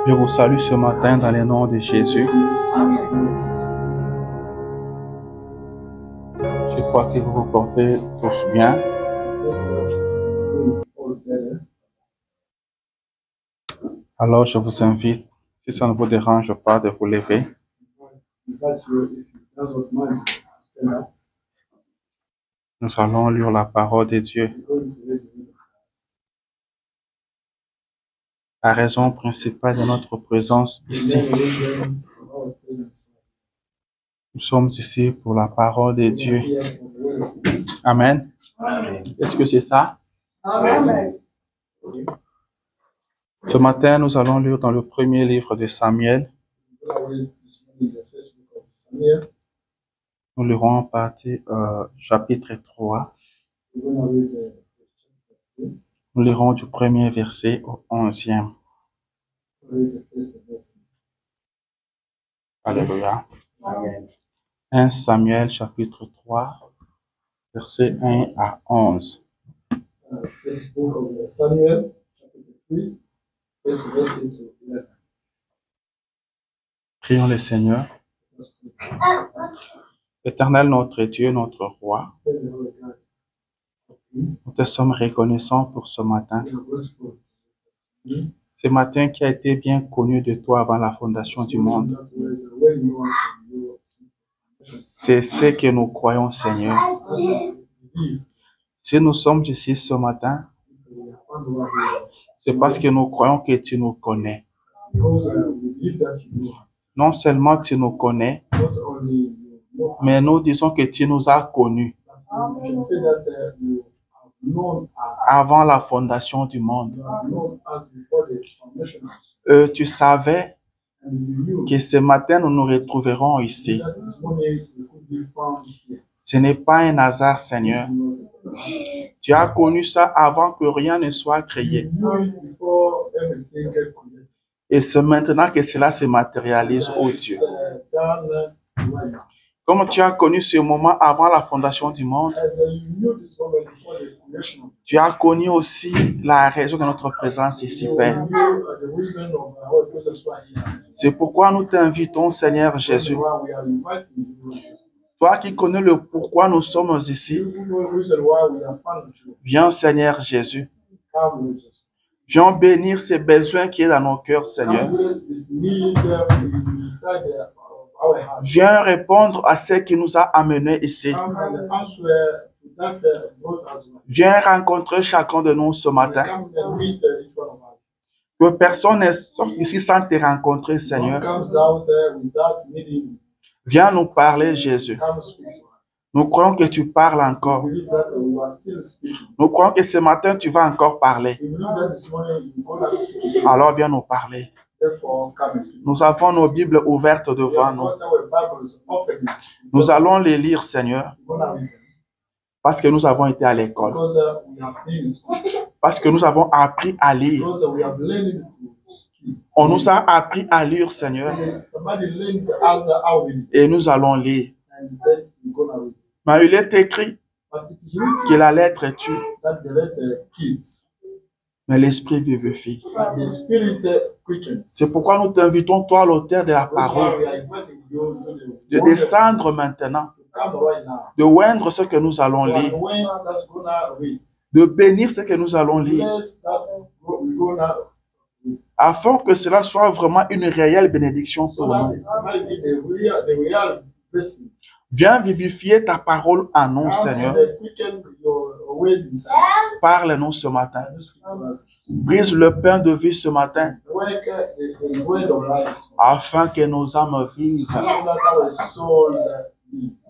Je vous salue ce matin dans le nom de Jésus. Je crois que vous vous portez tous bien. Alors je vous invite, si ça ne vous dérange pas, de vous lever. Nous allons lire la parole de Dieu. La raison principale de notre présence ici. Nous sommes ici pour la parole de Dieu. Amen. Est-ce que c'est ça? Amen. Ce matin, nous allons lire dans le premier livre de Samuel. Nous lirons en partie chapitre 3. Nous lirons du premier verset au 11e. Alléluia. Amen. 1 Samuel chapitre 3, verset 1 à 11. Prions le Seigneur. Éternel notre Dieu, notre Roi, nous te sommes reconnaissants pour ce matin. Ce matin qui a été bien connu de toi avant la fondation du monde. C'est ce que nous croyons, Seigneur. Si nous sommes ici ce matin, c'est parce que nous croyons que tu nous connais. Non seulement tu nous connais, mais nous disons que tu nous as connus avant la fondation du monde. Tu savais que ce matin nous nous retrouverons ici. Ce n'est pas un hasard, Seigneur. Tu as connu ça avant que rien ne soit créé. Et c'est maintenant que cela se matérialise, oh Dieu. Comme tu as connu ce moment avant la fondation du monde, tu as connu aussi la raison de notre présence ici, Père. C'est pourquoi nous t'invitons, Seigneur Jésus. Toi qui connais le pourquoi nous sommes ici, viens, Seigneur Jésus. Viens bénir ces besoins qui sont dans nos cœurs, Seigneur. Viens répondre à ce qui nous a amenés ici. Viens rencontrer chacun de nous ce matin. Que personne ne sorte ici sans te rencontrer, Seigneur. Viens nous parler, Jésus. Nous croyons que tu parles encore. Nous croyons que ce matin, tu vas encore parler. Alors, viens nous parler. Nous avons nos Bibles ouvertes devant nous. Nous allons les lire, Seigneur, parce que nous avons été à l'école. Parce que nous avons appris à lire. On nous a appris à lire, Seigneur. Et nous allons lire. Mais il est écrit que la lettre tue, mais l'esprit vivifie. C'est pourquoi nous t'invitons, toi, l'auteur de la parole, de descendre maintenant, de oindre ce que nous allons lire, de bénir ce que nous allons lire, afin que cela soit vraiment une réelle bénédiction pour nous. Viens vivifier ta parole en nous, Seigneur. Parle-nous ce matin. Brise le pain de vie ce matin, afin que nos âmes vivent.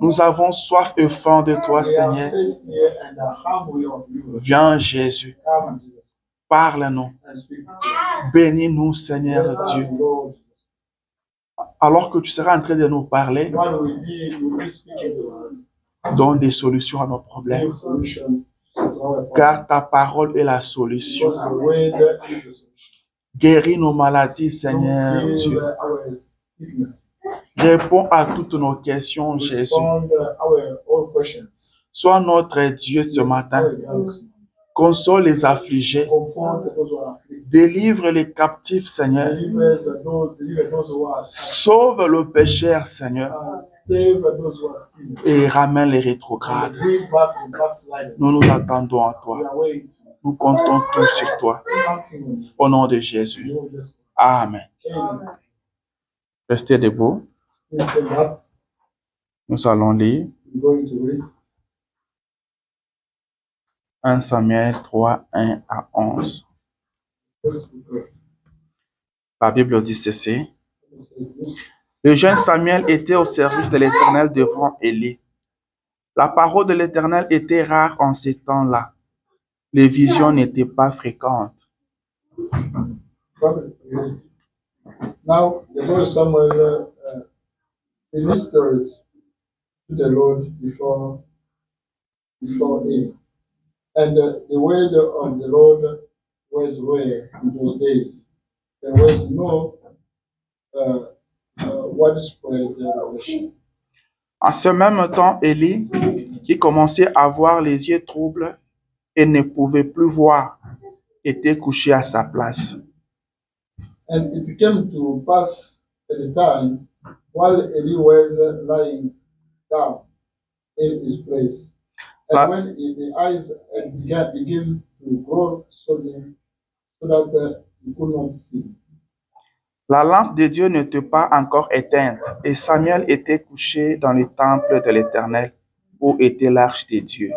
Nous avons soif et faim de toi, Seigneur. Viens, Jésus. Parle-nous. Bénis-nous, Seigneur Dieu. Alors que tu seras en train de nous parler, donne des solutions à nos problèmes. Car ta parole est la solution. Guéris nos maladies, Seigneur Dieu. Réponds à toutes nos questions, Jésus. Sois notre Dieu ce matin. Console les affligés. Délivre les captifs, Seigneur. Sauve le pécheur, Seigneur. Et ramène les rétrogrades. Nous nous attendons à toi. Nous comptons tous sur toi. Au nom de Jésus. Amen. Restez debout. Nous allons lire 1 Samuel 3, 1 à 11. La Bible dit ceci. Le jeune Samuel était au service de l'Éternel devant Élie. La parole de l'Éternel était rare en ces temps-là. Les visions n'étaient pas fréquentes. Now, the boy Samuel ministered to the Lord before him. And the word of the Lord was rare in those days. There was no widespread revelation. En ce même temps, Élie, qui commençait à avoir les yeux troubles et ne pouvait plus voir, était couché à sa place. And it came to pass at the time while Eli was lying down in his place. And when the eyes began to grow so dim so that he could not see. La lampe de Dieu n'était pas encore éteinte et Samuel était couché dans le temple de l'Éternel où était l'arche de Dieu.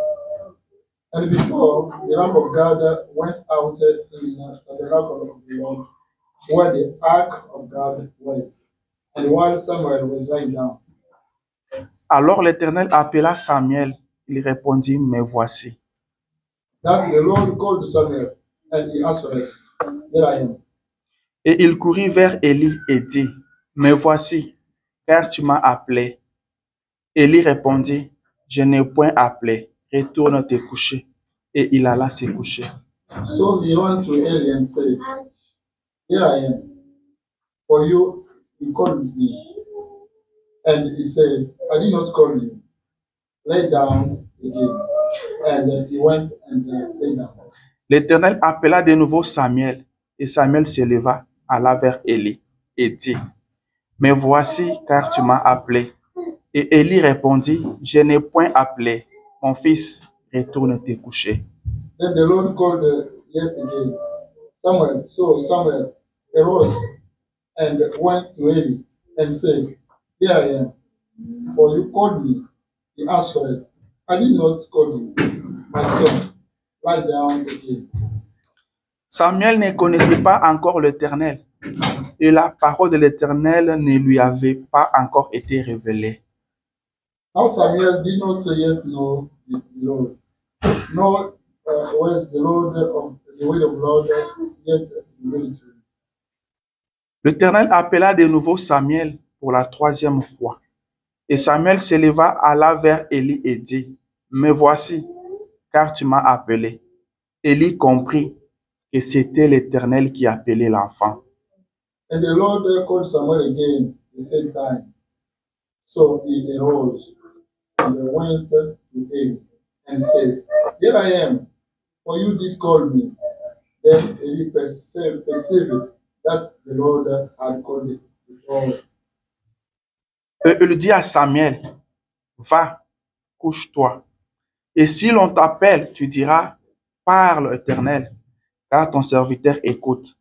And before the lamp of God went out in the tabernacle of the Lord, where the ark of God was, and while Samuel was lying down. Alors l'Éternel appela Samuel. Il répondit, me voici. That the Lord called Samuel, and he answered, here I am. Et il courut vers Élie et dit, me voici, car tu m'as appelé. Élie répondit, je n'ai point appelé, retourne te coucher. Et il alla se coucher. So he went to Eli and said, here I am, for you called me. And he said, I did not call you. Lay down again. And he went and lay down. L'Éternel appela de nouveau Samuel, et Samuel se leva, alla vers Élie, et dit, me voici, car tu m'as appelé. Et Élie répondit, je n'ai point appelé, mon fils, retourne te coucher. Then the Lord called yet again, Samuel. So Samuel arose and went to Eli and said, here I am, for you called me. He answered, I did not call you, my son. Lie down again. Samuel ne connaissait pas encore l'Éternel, et la parole de l'Éternel ne lui avait pas encore été révélée. Now Samuel did not yet know the Lord, nor was the word of the Lord yet revealed to him. L'Éternel appela de nouveau Samuel pour la troisième fois. Et Samuel se leva, alla vers Élie et dit, me voici, car tu m'as appelé. Élie comprit que c'était l'Éternel qui appelait l'enfant. And the Lord called Samuel again the third time. So he arose and went to Eli and said, here I am, for you did call me. Then Eli perceived that the Lord had called him before. Il dit à Samuel, va, couche-toi. Et si l'on t'appelle, tu diras, parle, Éternel, car ton serviteur écoute.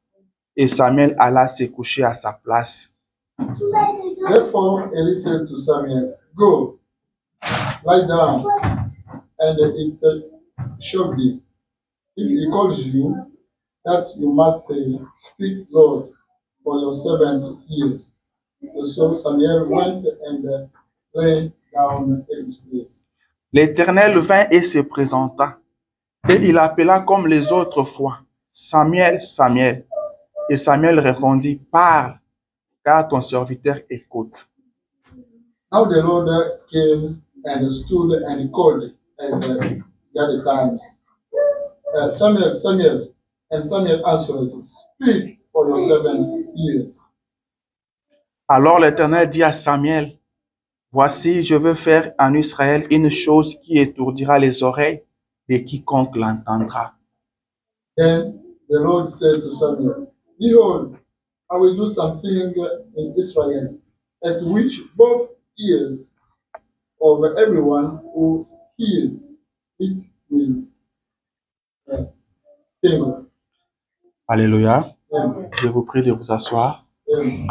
Et Samuel alla se coucher à sa place. Therefore Eli said to Samuel, go, lie down, and it shall be, if he calls you, that you must say, speak, Lord, for your servant hears. So Samuel went and lay down in his place. L'Éternel vint et se présenta, et il appela comme les autres fois, Samuel, Samuel. Et Samuel répondit, parle, car ton serviteur écoute. Now the Lord came and stood and called as the other times. Samuel, Samuel, and Samuel answered, speak, for your servant hears. Alors l'Éternel dit à Samuel, voici, je veux faire en Israël une chose qui étourdira les oreilles de quiconque l'entendra. Then the Lord said to Samuel, Behold, I will do something in Israel, at which both ears of everyone who hears it will tingle. Alléluia. Amen. Je vous prie de vous asseoir. Amen.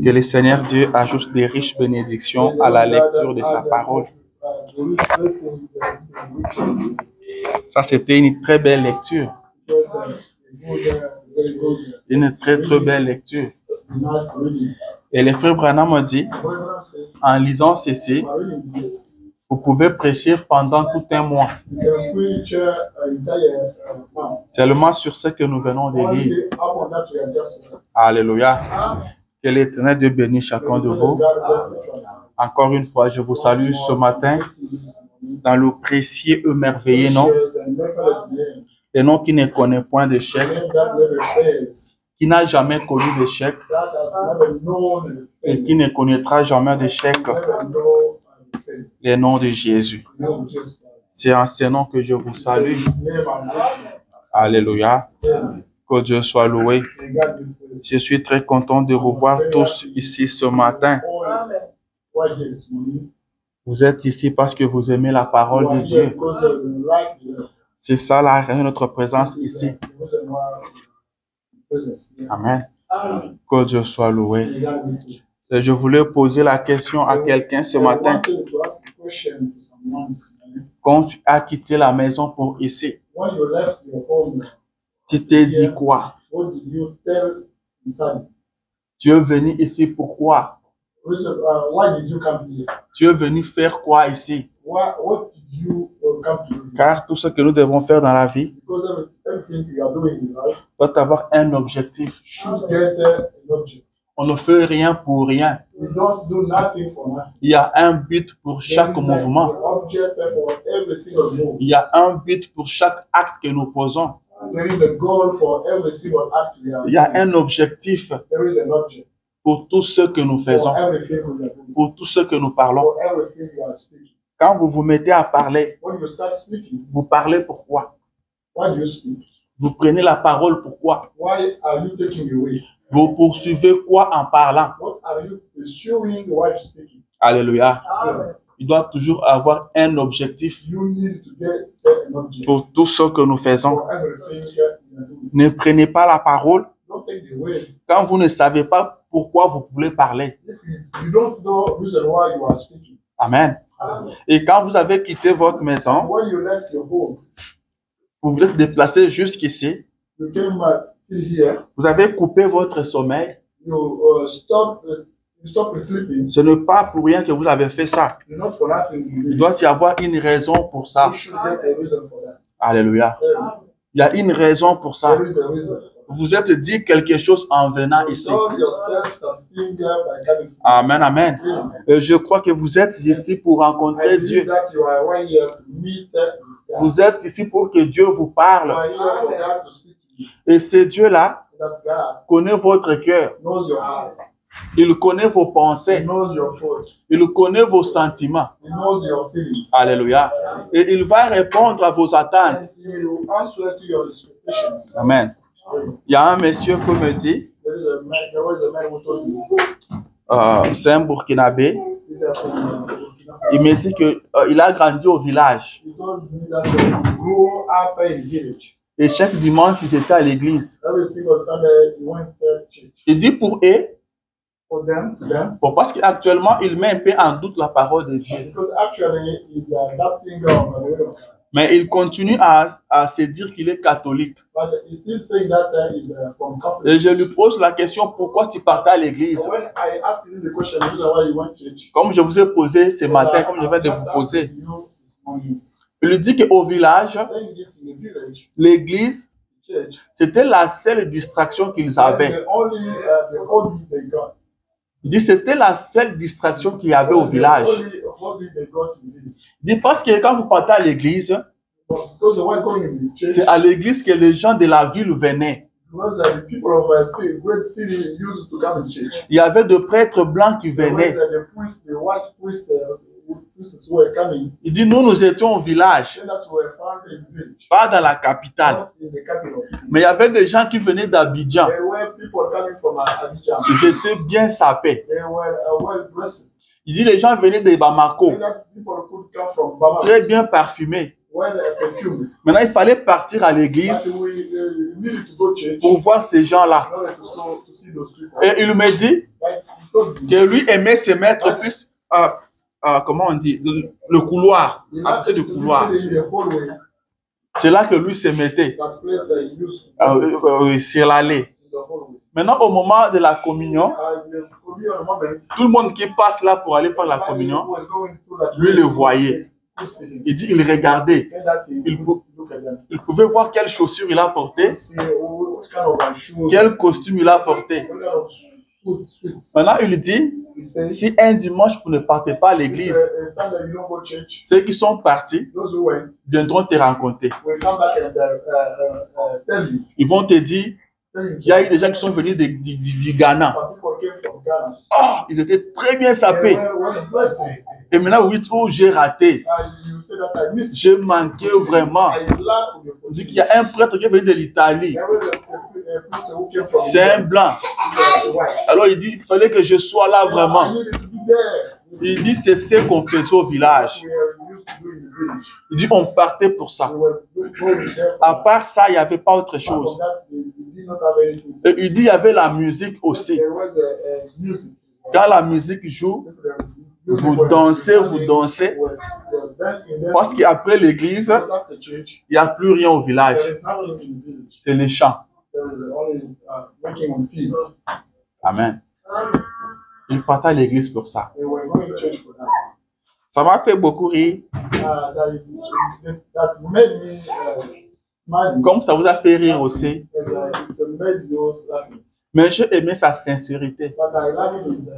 Que le Seigneur Dieu ajoute des riches bénédictions à la lecture de sa parole. Ça, c'était une très belle lecture. Une très belle lecture. Et le frère Branham m'a dit, en lisant ceci, vous pouvez prêcher pendant tout un mois. Seulement sur ce que nous venons de lire. Alléluia. Que l'Éternel Dieu bénisse chacun de vous. Encore une fois, je vous salue ce matin dans le précieux et merveilleux nom. Le nom qui ne connaît point d'échec, qui n'a jamais connu d'échec et qui ne connaîtra jamais d'échec. Le nom de Jésus. C'est en ce nom que je vous salue. Alléluia. Que Dieu soit loué. Je suis très content de vous voir tous ici ce matin. Vous êtes ici parce que vous aimez la parole de Dieu. C'est ça la raison de notre présence ici. Amen. Que Dieu soit loué. Et je voulais poser la question à quelqu'un ce matin. Quand tu as quitté la maison pour ici, tu t'es dit quoi? Tu es venu ici pourquoi? Tu es venu faire quoi ici? Car tout ce que nous devons faire dans la vie doit avoir un objectif. On ne fait rien pour rien. Il y a un but pour chaque mouvement. Il y a un but pour chaque acte que nous posons. Il y a un objectif pour tout ce que nous faisons, pour tout ce que nous parlons. Quand vous vous mettez à parler, vous parlez pourquoi? Vous prenez la parole pourquoi? Vous poursuivez quoi en parlant? Alléluia. Il doit toujours avoir un objectif pour tout ce que nous faisons. Ne prenez pas la parole quand vous ne savez pas pourquoi vous voulez parler. Amen. Et quand vous avez quitté votre maison, vous vous êtes déplacé jusqu'ici, vous avez coupé votre sommeil. Ce n'est pas pour rien que vous avez fait ça. Il doit y avoir une raison pour ça. Alléluia. Il y a une raison pour ça. Vous êtes dit quelque chose en venant ici. Amen, amen. Et je crois que vous êtes ici pour rencontrer Dieu. Vous êtes ici pour que Dieu vous parle. Et ce Dieu-là connaît votre cœur. Il connaît vos pensées. Il connaît vos sentiments. Alléluia. Et il va répondre à vos attentes. Amen. Il y a un monsieur qui me dit, c'est un Burkinabé, il me dit qu'il a grandi au village. Et chaque dimanche, il était à l'église. Il dit pour eux, bon, parce qu'actuellement, il met un peu en doute la parole de Dieu. Mais il continue à se dire qu'il est catholique. Et je lui pose la question, pourquoi tu partais à l'église? Comme je vous ai posé ce matin, comme je viens de vous poser. Il lui dit qu'au village, l'église, c'était la seule distraction qu'ils avaient. Il dit c'était la seule distraction qu'il y avait au village. Il dit parce que quand vous partez à l'église, c'est à l'église que les gens de la ville venaient. Il y avait de prêtres blancs qui venaient. priests were coming, Il dit, nous étions au village, then that were found in the village, pas dans la capitale. not in the capital city. Mais il y avait des gens qui venaient d'Abidjan. There were people coming from Abidjan. Ils étaient bien sapés. They were well dressed. Il dit, les gens venaient de Bamako, Then that people could come from Bamako, très bien parfumés. well perfumed. Maintenant, il fallait partir à l'église But we needed to go to church pour voir ces gens-là. in order to see those people. Et il me dit Like, he told me, que lui aimait se mettre plus, comment on dit, le couloir, he à côté liked du to be couloir. sitting in the hallway, C'est là que lui se mettait, that place he used sur l'allée. in the hallway. Maintenant, au moment de la communion, There could be a moment, tout le monde qui passe là pour aller par la communion, was going through that lui le voyait. to see him. Il dit, il regardait. Say that he Il, would look at them. il pouvait voir quelles chaussures il a portées, See what kind of shoes, quel costume il a porté. what kind of suits. Maintenant, il dit, He says, si un dimanche vous ne partez pas à l'église, Sunday you don't go to church, ceux qui sont partis those who went viendront te rencontrer. will come back and tell you. Ils vont te dire, il y a eu des gens qui sont venus du Ghana. Some people came from Ghana. Oh, ils étaient très bien They sapés. were well dressed. Et maintenant, oui, trop, j'ai raté. You say that I missed. J'ai manqué vraiment. I lack of your Il dit qu'il y a un prêtre qui est venu de l'Italie. There was a priest who came from C'est un blanc. white. Alors il dit, il fallait que je sois là I vraiment. needed to be there. Il dit, c'est ce qu'on faisait au village. We were used to do in the village. Il dit, on partait pour ça. We were going there. À part ça, il n'y avait pas autre Apart chose. from that, we did not have anything. Et il dit, il y avait la musique aussi. There was a music. Quand la musique joue, vous dansez, vous dansez. Parce qu'après l'église, After church, il n'y a plus rien au village. there is nothing in the village. C'est les chants. There is only working on fields. Amen. Il partait à l'église pour ça. They were going to church for that. Ça m'a fait beaucoup rire. That made me smile. Comme ça vous a fait rire aussi. It made you laughing. Mais j'ai aimé sa sincérité. But I love his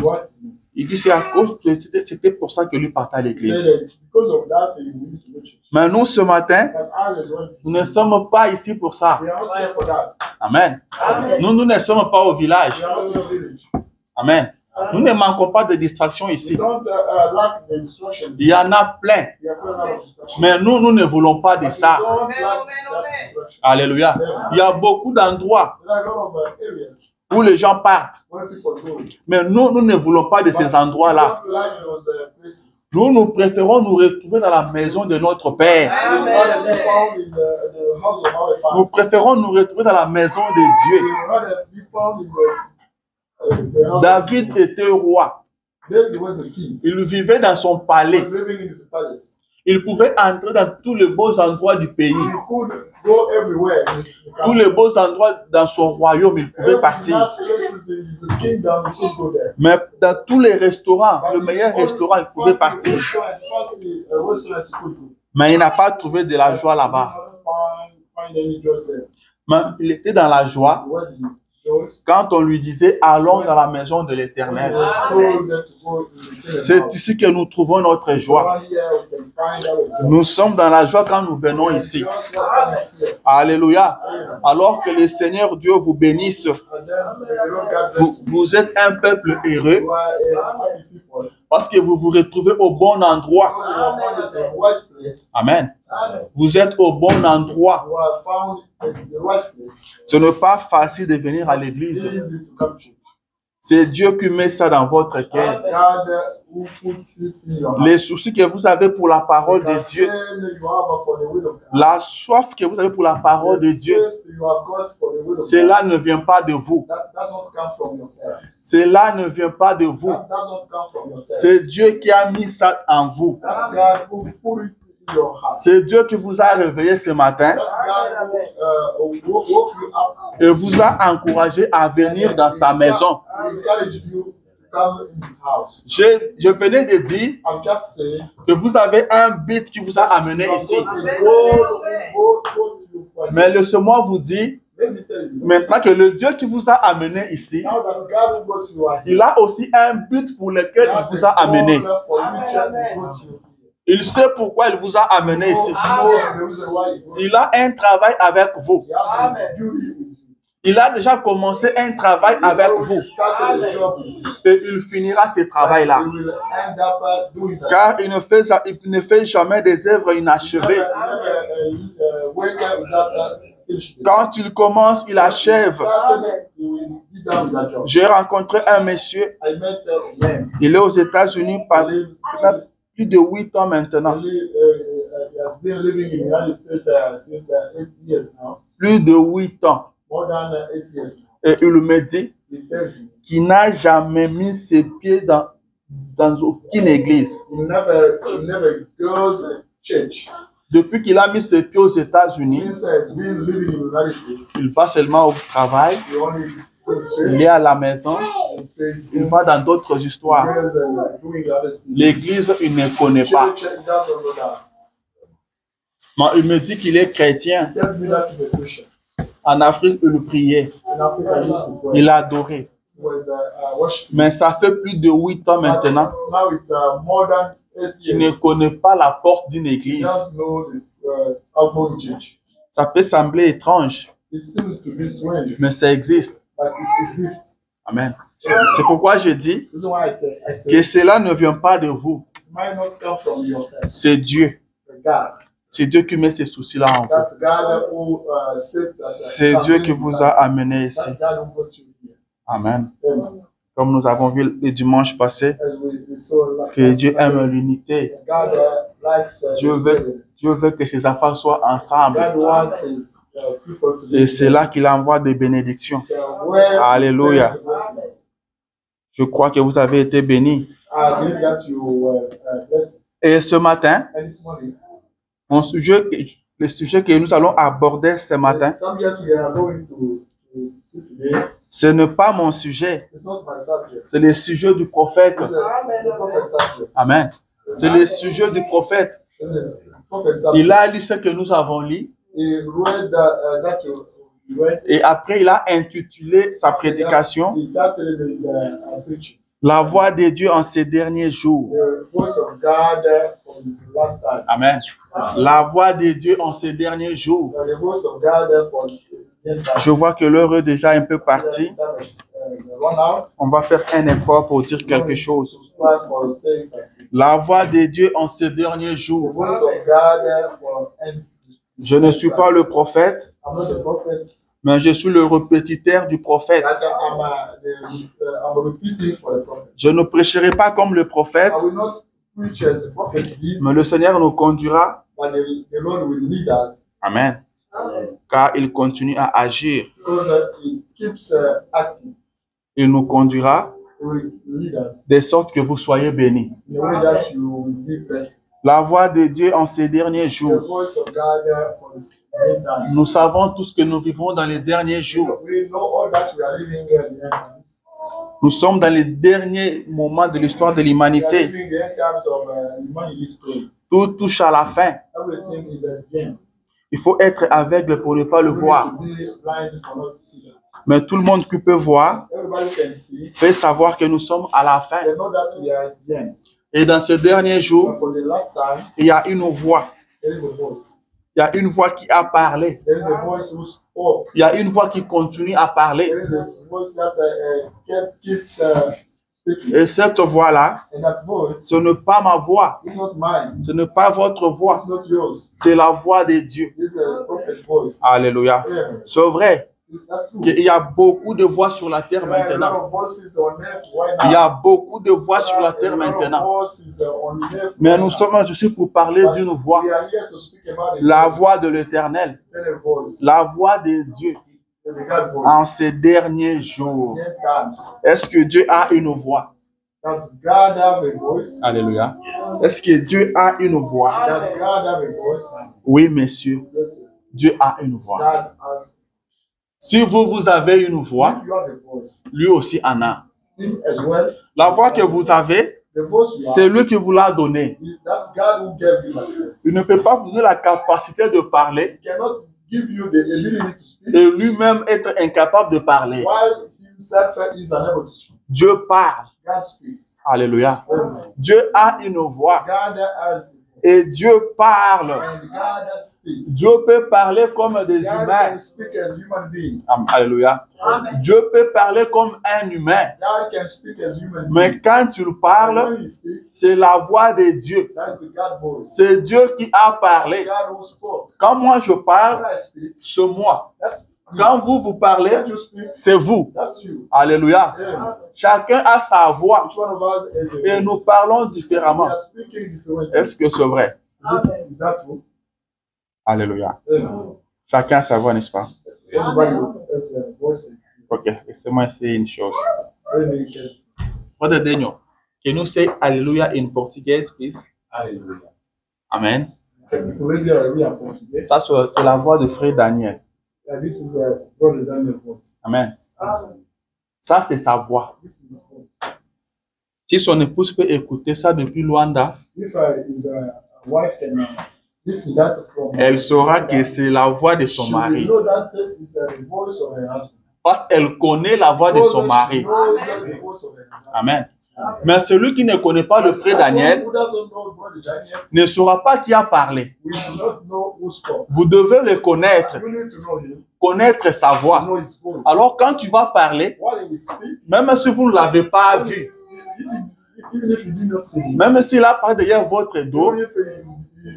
words. Il dit c'est à cause, c'était pour ça que lui partait à He l'église. said that because of that, he went to church. Mais nous, ce matin, But others went to nous ne sommes pas ici pour ça. We are not here for that. Amen. Nous ne sommes pas au We village. are not in the village. Amen. Nous ne manquons pas de distractions We ici. don't lack the instructions. Il y en a plein. We are putting out instructions. Mais nous ne voulons pas de But ça. we don't lack that instruction. Alléluia. Il y a beaucoup d'endroits There are a lot of areas où les gens partent. where people go. Mais nous ne voulons pas de ces endroits-là. We don't like those places. Nous préférons nous retrouver dans la maison de notre Père. We rather be found in the house of our Nous Father. préférons nous retrouver dans la maison de Dieu. We rather be found in the house. David était roi. David was a king. Il vivait dans son He palais. was living in his palace. Il pouvait entrer dans tous les beaux endroits du pays. He could go everywhere in his Tous les beaux endroits dans son royaume, il pouvait Every partir. last places in his kingdom, he could go there. Mais dans tous les restaurants, le meilleur restaurant, il pouvait partir. Fancy restaurants, he could go. Mais il n'a pas trouvé de la joie là-bas. He did not find any joy there. Mais il était dans la joie He was in joy. quand on lui disait allons dans la maison de He l'Éternel. was told that to go to the C'est kingdom. ici que nous trouvons notre joie. Around here, we can find our joy. Nous sommes dans la joie quand nous venons ici. Just welcome here. Alléluia. Alors que le Seigneur Dieu vous bénisse. And then the Lord God Vous, bless you. vous êtes un peuple heureux You are a happy people. parce que vous vous retrouvez au bon endroit. Because you are found at the right place. Amen. Vous êtes au bon endroit. You are found at the right place. Ce n'est pas facile de venir à It's l'église. easy to come to. C'est Dieu qui met ça dans votre cœur. God who puts it in your heart. Les soucis que vous avez pour la parole de The Dieu, concern you have for the will of God. la soif que vous avez pour la parole de Dieu, The thirst you have got for the will of cela God. ne vient pas de vous. That does not come from yourself. Cela ne vient pas de vous. That does not come from yourself. C'est Dieu qui a mis ça en vous. That's God who put it in your heart. C'est Dieu qui vous a réveillé ce matin That's God who woke you up. et vous a encouragé à venir dans sa maison. He encouraged you to come in his house. Je venais de dire I'm just saying. que vous avez un but qui vous a amené ici. Mais laissez-moi vous dire Let me tell you. maintenant que le Dieu qui vous a amené ici, Now that God who brought you are here, il a aussi un but pour lequel il vous a amené. for which he brought you here. Il sait pourquoi il vous a amené ici. He knows the reason why he brought you. Il a un travail avec vous. He has a duty with you. Il a déjà commencé un travail avec vous. Et il finira ce travail-là. Car il ne fait jamais des œuvres inachevées. Quand il commence, il achève. J'ai rencontré un monsieur. Il est aux États-Unis pendant plus de 8 ans maintenant. Plus de 8 ans. Et il me dit qu'il n'a jamais mis ses pieds dans aucune église. Depuis qu'il a mis ses pieds aux États-Unis, il va seulement au travail, il est à la maison, il va dans d'autres histoires. L'église, il ne connaît pas. Mais il me dit qu'il est chrétien. En Afrique, il priait. Il a adoré. Mais ça fait plus de 8 ans maintenant qu'il ne connaît pas la porte d'une église. Ça peut sembler étrange, mais ça existe. Amen. C'est pourquoi je dis que cela ne vient pas de vous. C'est Dieu. C'est Dieu qui met ces soucis-là en vous. C'est Dieu qui vous a amené ici. Amen. Comme nous avons vu le dimanche passé, que Dieu aime l'unité. Dieu veut que ses enfants soient ensemble. Et c'est là qu'il envoie des bénédictions. Alléluia. Je crois que vous avez été bénis. Et ce matin, le sujet que nous allons aborder ce matin, ce n'est pas mon sujet, c'est le sujet du prophète. Amen. C'est le sujet du prophète. Il a lu ce que nous avons lu. Et après, il a intitulé sa prédication La voix de Dieu en ces derniers jours. Amen. La voix de Dieu en ces derniers jours. Je vois que l'heure est déjà un peu partie. On va faire un effort pour dire quelque chose. La voix de Dieu en ces derniers jours. Je ne suis pas le prophète, mais je suis le répétiteur du prophète. Je ne prêcherai pas comme le prophète, mais le Seigneur nous conduira. Amen. Car il continue à agir. Il nous conduira de sorte que vous soyez bénis. La voix de Dieu en ces derniers jours. Nous savons tous que nous vivons dans les derniers jours. Nous sommes dans les derniers moments de l'histoire de l'humanité. Tout touche à la fin. Il faut être aveugle pour ne pas le voir. Mais tout le monde qui peut voir peut savoir que nous sommes à la fin. Et dans ces derniers jours, il y a une voix. Il y a une voix qui a parlé. Il y a une voix qui continue à parler. Et cette voix-là, ce n'est pas ma voix. Ce n'est pas votre voix. C'est la voix de Dieu. Alléluia. C'est vrai qu'il y a beaucoup de voix sur la terre maintenant. Il y a beaucoup de voix sur la terre maintenant. Mais nous sommes ici pour parler d'une voix. La voix de l'Éternel. La voix de Dieu. En ces derniers jours. Est-ce que Dieu a une voix? Alléluia. Est-ce que Dieu a une voix? Oui, messieurs. Dieu a une voix. Si vous avez une voix, lui aussi en a. La voix que vous avez, c'est lui qui vous l'a donnée. Il ne peut pas vous donner la capacité de parler et lui-même être incapable de parler. Dieu parle. Alléluia. Dieu a une voix. Et Dieu parle. And God speaks. Dieu peut parler comme des God humains. can speak as human being. Alléluia. Dieu peut parler comme un humain. God can speak as human being. Mais quand tu parles, When he speaks, c'est la voix de Dieu. that's the God voice. C'est Dieu qui a parlé. God who spoke. Quand moi je parle, When I speak, c'est moi. that's Quand vous parlez, when you speak, c'est vous. that's you. Alléluia. Yeah. Chacun a sa voix Each one of us is a et nous voice. parlons We différemment. are speaking differently. Est-ce que c'est vrai? Is that true? Alléluia. Yeah. Chacun a sa voix, n'est-ce pas? Everybody has voices. Ok, laissez-moi essayer une chose. Very many kids. Brother Daniel, can you say hallelujah in Portuguese, please? Hallelujah. Amen. Maybe we are Portuguese. Ça, c'est la voix de frère Daniel. This is a brother Daniel voice. Amen. Ça, c'est sa voix. This is his voice. Si son épouse peut écouter ça depuis Luanda, If his wife can listen that from, elle saura que c'est la voix de son she mari. will know that is the voice of her husband. Parce qu'elle connaît la voix de son mari. She knows the voice of her husband. Amen. Mais celui qui ne connaît pas le frère Daniel Who doesn't know brother Daniel, ne saura pas qui a parlé. we do not know who spoke. Vous devez le connaître, You need to know him, connaître sa to voix. know his voice. Alors quand tu vas parler, While he will speak, même si vous ne l'avez pas vu, even if you do not see him, même s'il a parlé derrière votre dos, even if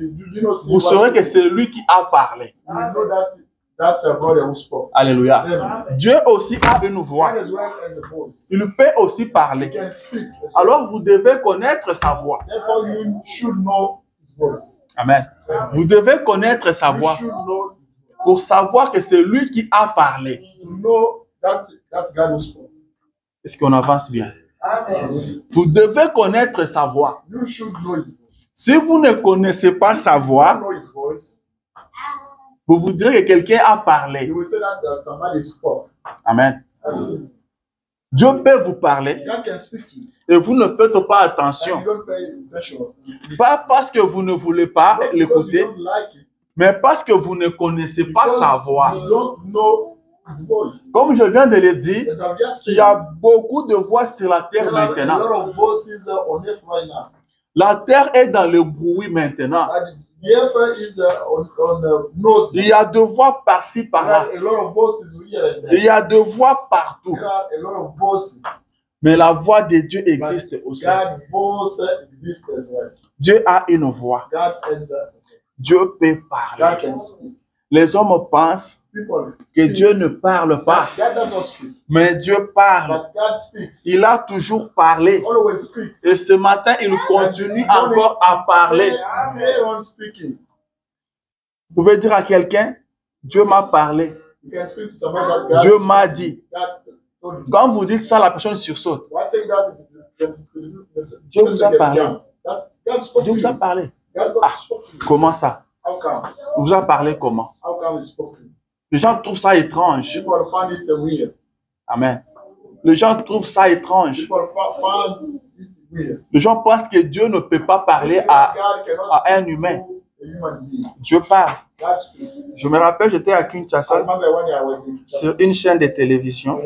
you do not see vous him, saurez que c'est lui qui a parlé. you know that that's a brother who spoke. Alléluia. Amen. Dieu aussi a une voix. God as well as a voice. Il peut aussi He parler. can speak. as well. Alors vous devez connaître sa voix. Therefore, you should know his voice. Amen. Vous devez connaître sa You voix should know his voice. pour savoir que c'est lui qui a parlé. To know that that's God who spoke. Est-ce qu'on avance bien? Amen. Vous devez connaître sa voix. You should know his voice. Si vous ne connaissez pas sa You voix, know his voice. vous vous direz que quelqu'un a parlé. You will say that somebody spoke. Amen. Amen. Dieu peut vous parler God can speak to you. et vous ne faites pas And attention. you don't pay attention. Pas parce que vous ne voulez pas Not because l'écouter, you don't like it. mais parce que vous ne connaissez pas Because sa voix. you don't know his voice. Comme je viens de le dire, As I've just il said, y a beaucoup de voix sur la terre there are a maintenant. lot of voices on earth right now. La terre est dans le bruit maintenant. And the earth is on nose. Il y a de voix par-ci, There par-là. are a lot of voices here and Il there. y a de voix partout. There are a lot of voices. Mais la voix de Dieu existe aussi. God voice exists as well. Dieu a une voix. God has a Dieu peut God parler. can speak. Les hommes pensent People que think Dieu ne parle pas, God does not speak, mais Dieu parle. but God speaks. Il a toujours parlé. Always speaks. Et ce matin, il continue encore à parler. Carry on speaking. Vous pouvez dire à quelqu'un, Dieu m'a parlé. You can speak to somebody that God Dieu m'a dit. God told you. Quand vous dites ça, la personne sursaute. Why say that? Dieu vous a parlé. God spoke Dieu to vous a you. parlé. God Ah. spoke to you. Comment ça? How come? Il vous a parlé comment? How come he spoke to you? Les gens trouvent ça étrange. People find it weird. Amen. Les gens trouvent ça étrange. People find it weird. Les gens pensent que Dieu ne peut pas parler à God cannot à un speak humain. to a human being. Dieu parle. God speaks. Je me rappelle, j'étais à I Kinshasa remember when I was in sur une chaîne de télévision.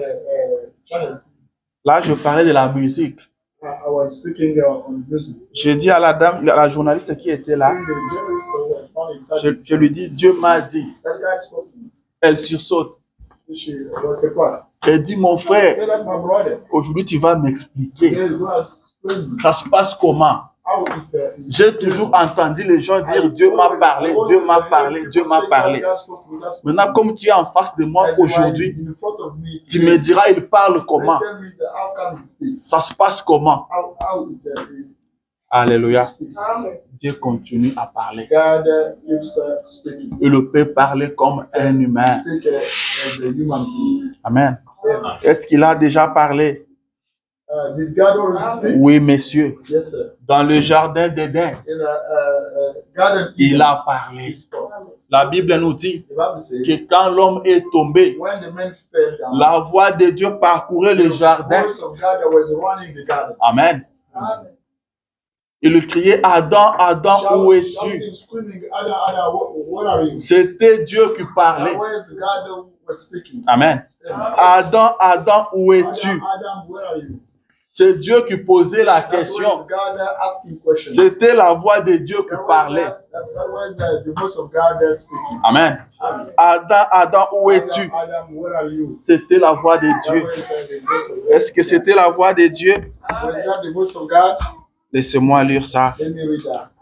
channel. Là, je parlais de la musique. I was speaking on music. J'ai dit à la dame, à la journaliste qui était là, During the journey, so I found it sad je lui dis, Dieu m'a dit. that God spoke to me. Elle sursaute. She was surprised. Elle dit, mon Say frère, that my brother. aujourd'hui tu vas m'expliquer. Then God explained me Ça se passe comment? how J'ai toujours entendu les gens dire, Dieu m'a parlé, Dieu m'a parlé, Dieu m'a parlé. Maintenant, comme tu es en face de moi aujourd'hui, tu me diras, il parle comment? Ça se passe comment? Alléluia. Dieu continue à parler. God keeps speaking. Il peut parler comme un humain. Speak as a human being. Amen. Est-ce qu'il a déjà parlé? Did God already speak? Oui, messieurs. Yes, sir. Dans le jardin d'Éden, In a garden, il a he parlé. spoke. La Bible nous dit The Bible says, que quand l'homme est tombé, when the man fell down, la voix de Dieu parcourait le the jardin. voice of God that was running the garden. Amen. Il criait, Adam, Adam, où es-tu? Shouting, screaming, Adam, where are you? C'était Dieu qui parlait. Where is God who was speaking? Amen. Adam, Adam, où es-tu? Adam, where are you? C'est Dieu qui posait la question. C'était la voix de Dieu qui parlait. Amen. Adam, où es-tu? C'était la voix de Dieu. Est-ce que c'était la voix de Dieu? Laissez-moi lire ça.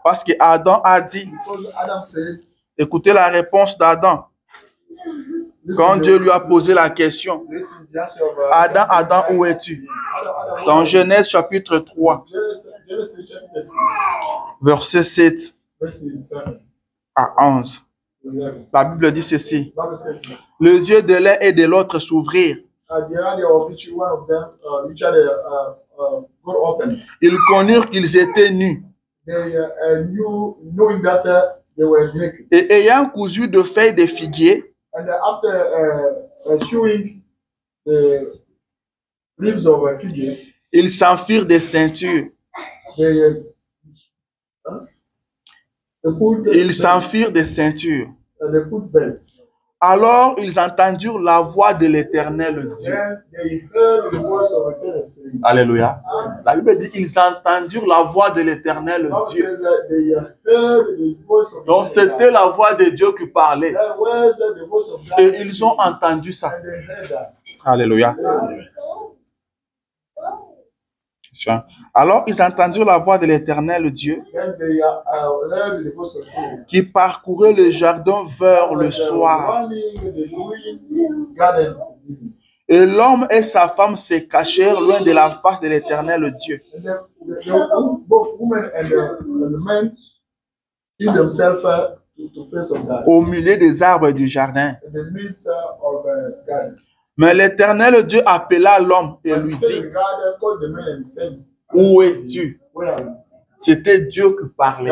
Parce que Adam a dit, écoutez la réponse d'Adam. Quand Dieu lui a posé la question, Adam, où es-tu? Dans Genèse chapitre 3, verset 7 à 11. La Bible dit ceci. Les yeux de l'un et de l'autre s'ouvrirent. Ils connurent qu'ils étaient nus. Et ayant cousu de feuilles de figuier, and after chewing the leaves of a fig, ils s'enfirent des ceintures. Ils s'enfirent des ceintures. Alors ils entendirent la voix de l'Éternel Dieu. Alléluia. La Bible dit qu'ils entendirent la voix de l'Éternel Dieu. Donc c'était la voix de Dieu qui parlait. Et ils ont entendu ça. Alléluia. Alors ils entendirent la voix de l'Éternel Dieu qui parcourait le jardin vers le soir. Et l'homme et sa femme se cachèrent loin de la face de l'Éternel Dieu. Au milieu des arbres du jardin. Mais l'Éternel Dieu appela l'homme et lui dit, où es-tu? C'était Dieu qui parlait.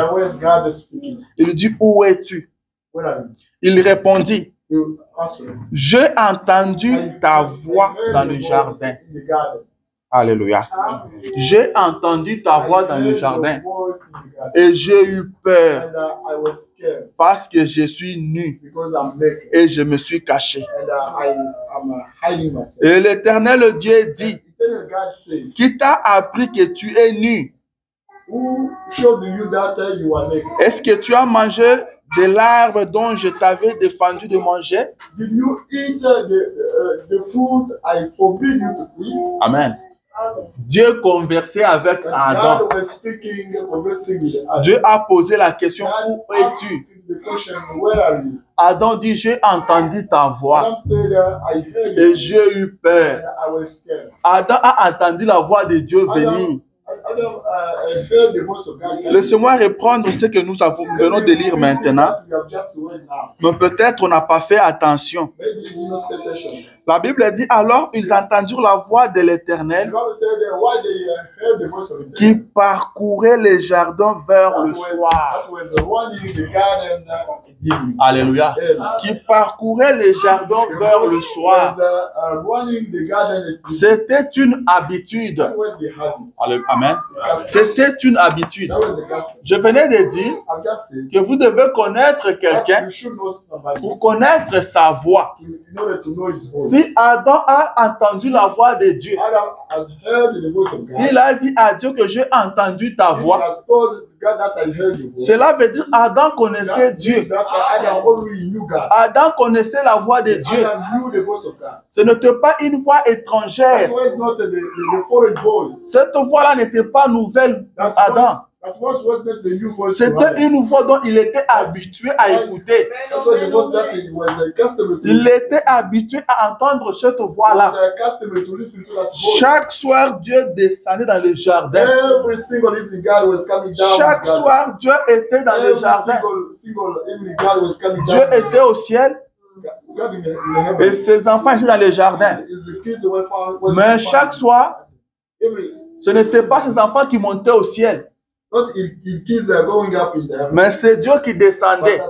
Il dit, où es-tu? Il répondit, j'ai entendu ta voix dans le jardin. Alléluia. J'ai entendu ta voix dans le jardin et j'ai eu peur parce que je suis nu et je me suis caché. Et l'Éternel Dieu dit, qui t'a appris que tu es nu? Est-ce que tu as mangé de l'arbre dont je t'avais défendu de manger? Amen. Dieu conversait avec Adam. Dieu a posé la question, où es-tu? Adam dit, j'ai entendu ta voix et j'ai eu peur. Adam a entendu la voix de Dieu venir. Laissez-moi reprendre ce que nous venons de lire maintenant. Mais peut-être on n'a pas fait attention. La Bible dit, alors ils entendirent la voix de l'Éternel qui parcourait les jardins vers le soir. Alléluia. Qui parcourait les jardins vers le soir. C'était une habitude. Amen. C'était une habitude. Je venais de dire que vous devez connaître quelqu'un pour connaître sa voix. Si Adam a entendu la voix de Dieu, s'il a dit à Dieu que j'ai entendu ta voix, cela veut dire Adam connaissait Dieu. Adam connaissait la voix de Dieu. Ce n'était pas une voix étrangère. Cette voix-là n'était pas nouvelle pour Adam. C'était une voix dont il était habitué à écouter. Il était habitué à entendre cette voix-là. Chaque soir, Dieu descendait dans le jardin. Chaque soir, Dieu était dans le jardin. Dieu était au ciel. Et ses enfants étaient dans le jardin. Mais chaque soir, ce n'était pas ses enfants qui montaient au ciel. Mais c'est Dieu qui descendait.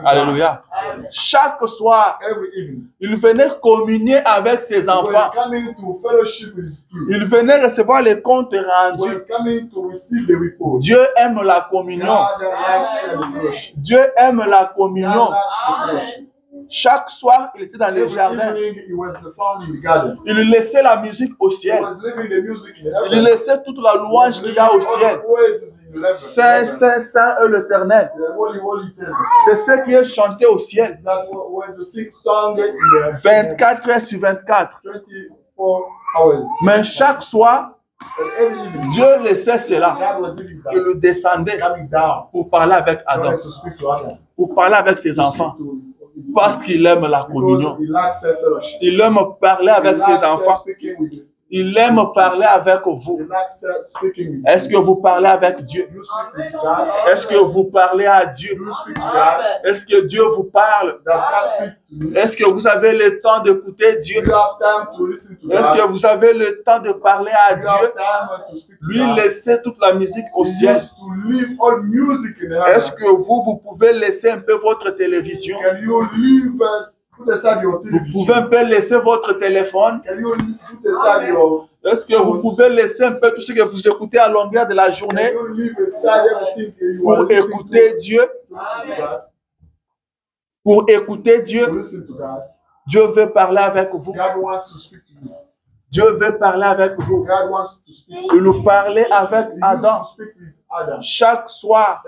Alléluia. Chaque soir, il venait communier avec ses enfants. Il venait recevoir les comptes rendus. Dieu aime la communion. Dieu aime la communion. Chaque soir, il était dans le Every jardin. evening, he was found in the garden. Il laissait la musique au He ciel. was leaving the music in Il heaven. laissait toute la louange qu'il y a au ciel. Saint, Saint, Saint est l'Éternel. C'est ce qui est chanté au ciel. 24 heures sur 24. Mais chaque soir, Dieu laissait cela. Il le descendait pour parler avec Adam, pour parler avec ses enfants. Parce qu'il aime la communion. Il aime parler avec ses enfants. Il aime parler avec vous. Est-ce que vous parlez avec Dieu? Est-ce que vous parlez à Dieu? Est-ce que Dieu vous parle? Est-ce que vous avez le temps d'écouter Dieu? Est-ce que vous avez le temps de parler à Dieu? Lui laisser toute la musique au ciel. Est-ce que vous pouvez laisser un peu votre télévision? Vous pouvez un peu laisser votre téléphone? Est-ce que vous pouvez laisser un peu tout ce que vous écoutez à longueur de la journée pour écouter Dieu? Pour écouter Dieu? Dieu veut parler avec vous. Dieu veut parler avec vous. Il nous parlait avec Adam chaque soir.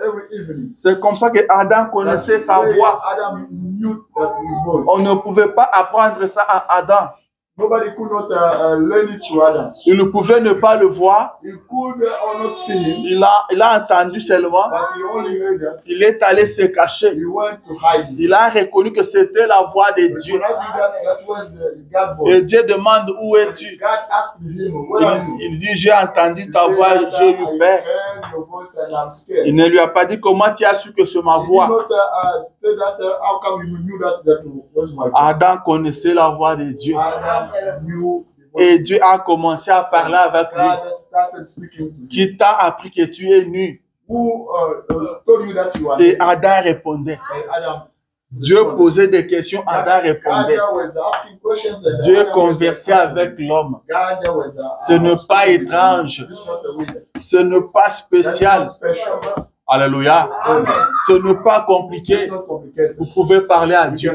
C'est comme ça que Adam connaissait sa voix. On ne pouvait pas apprendre ça à Adam. Nobody could not learn it to Adam. Il ne pouvait ne pas le voir. He could not see him. Il a entendu seulement. But he only heard that. Il est allé se cacher. He went to hide. Il a reconnu que c'était la voix de Dieu. That was the God voice. Et Dieu demande où es-tu? God asked him, where are you? Il dit, j'ai entendu ta voix et j'ai eu peur. Il ne lui a pas dit comment tu as su que c'est ma voix. Adam connaissait la voix de Dieu. Et Dieu a commencé à parler avec lui. Qui t'a appris que tu es nu? Et Adam répondait. Dieu posait des questions, Adam répondait. Dieu conversait avec l'homme. Ce n'est pas étrange. Ce n'est pas spécial. Alléluia. Ce n'est pas compliqué. Vous pouvez parler à Dieu.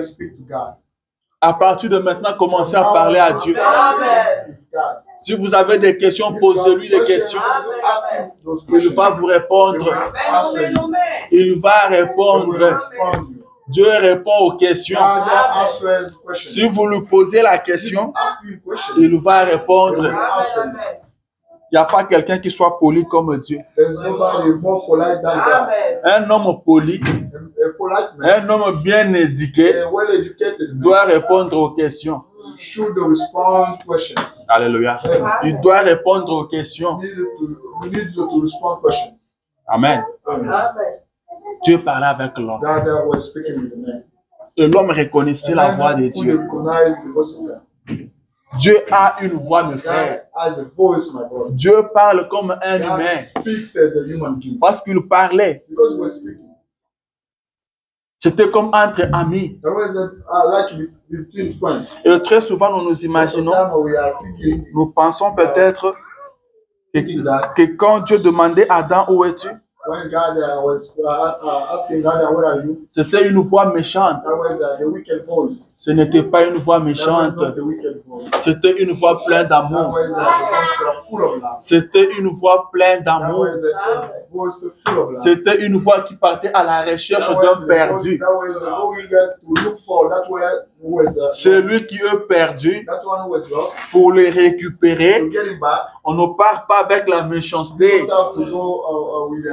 À partir de maintenant, commencez à parler à Dieu. Si vous avez des questions, posez-lui des questions. Il va vous répondre. Il va répondre. Dieu répond aux questions. Si vous lui posez la question, il va répondre. Il n'y a pas quelqu'un qui soit poli comme Dieu. Un homme poli, un homme bien éduqué doit répondre aux questions. Alléluia. Il doit répondre aux questions. Amen. Dieu parlait avec l'homme. Et l'homme reconnaissait la voix de Dieu. Dieu a une voix, mes frères. Dieu parle comme un humain. Parce qu'il parlait. C'était comme entre amis. Et très souvent, nous nous imaginons, nous pensons peut-être que quand Dieu demandait à Adam, où es-tu? When God was asking God, where are you? C'était une voix méchante. That was the wicked voice. Ce n'était pas une voix That méchante. was not the wicked voice. C'était une voix pleine That d'amour. was a voice full of love. C'était une voix pleine That d'amour. was a voice full of love. C'était une voix qui partait à la recherche d'un perdu. That was going to look for that was Celui qui est perdu, that one who was lost. pour le récupérer, To get him back, on ne part pas avec la méchanceté. you don't have to go with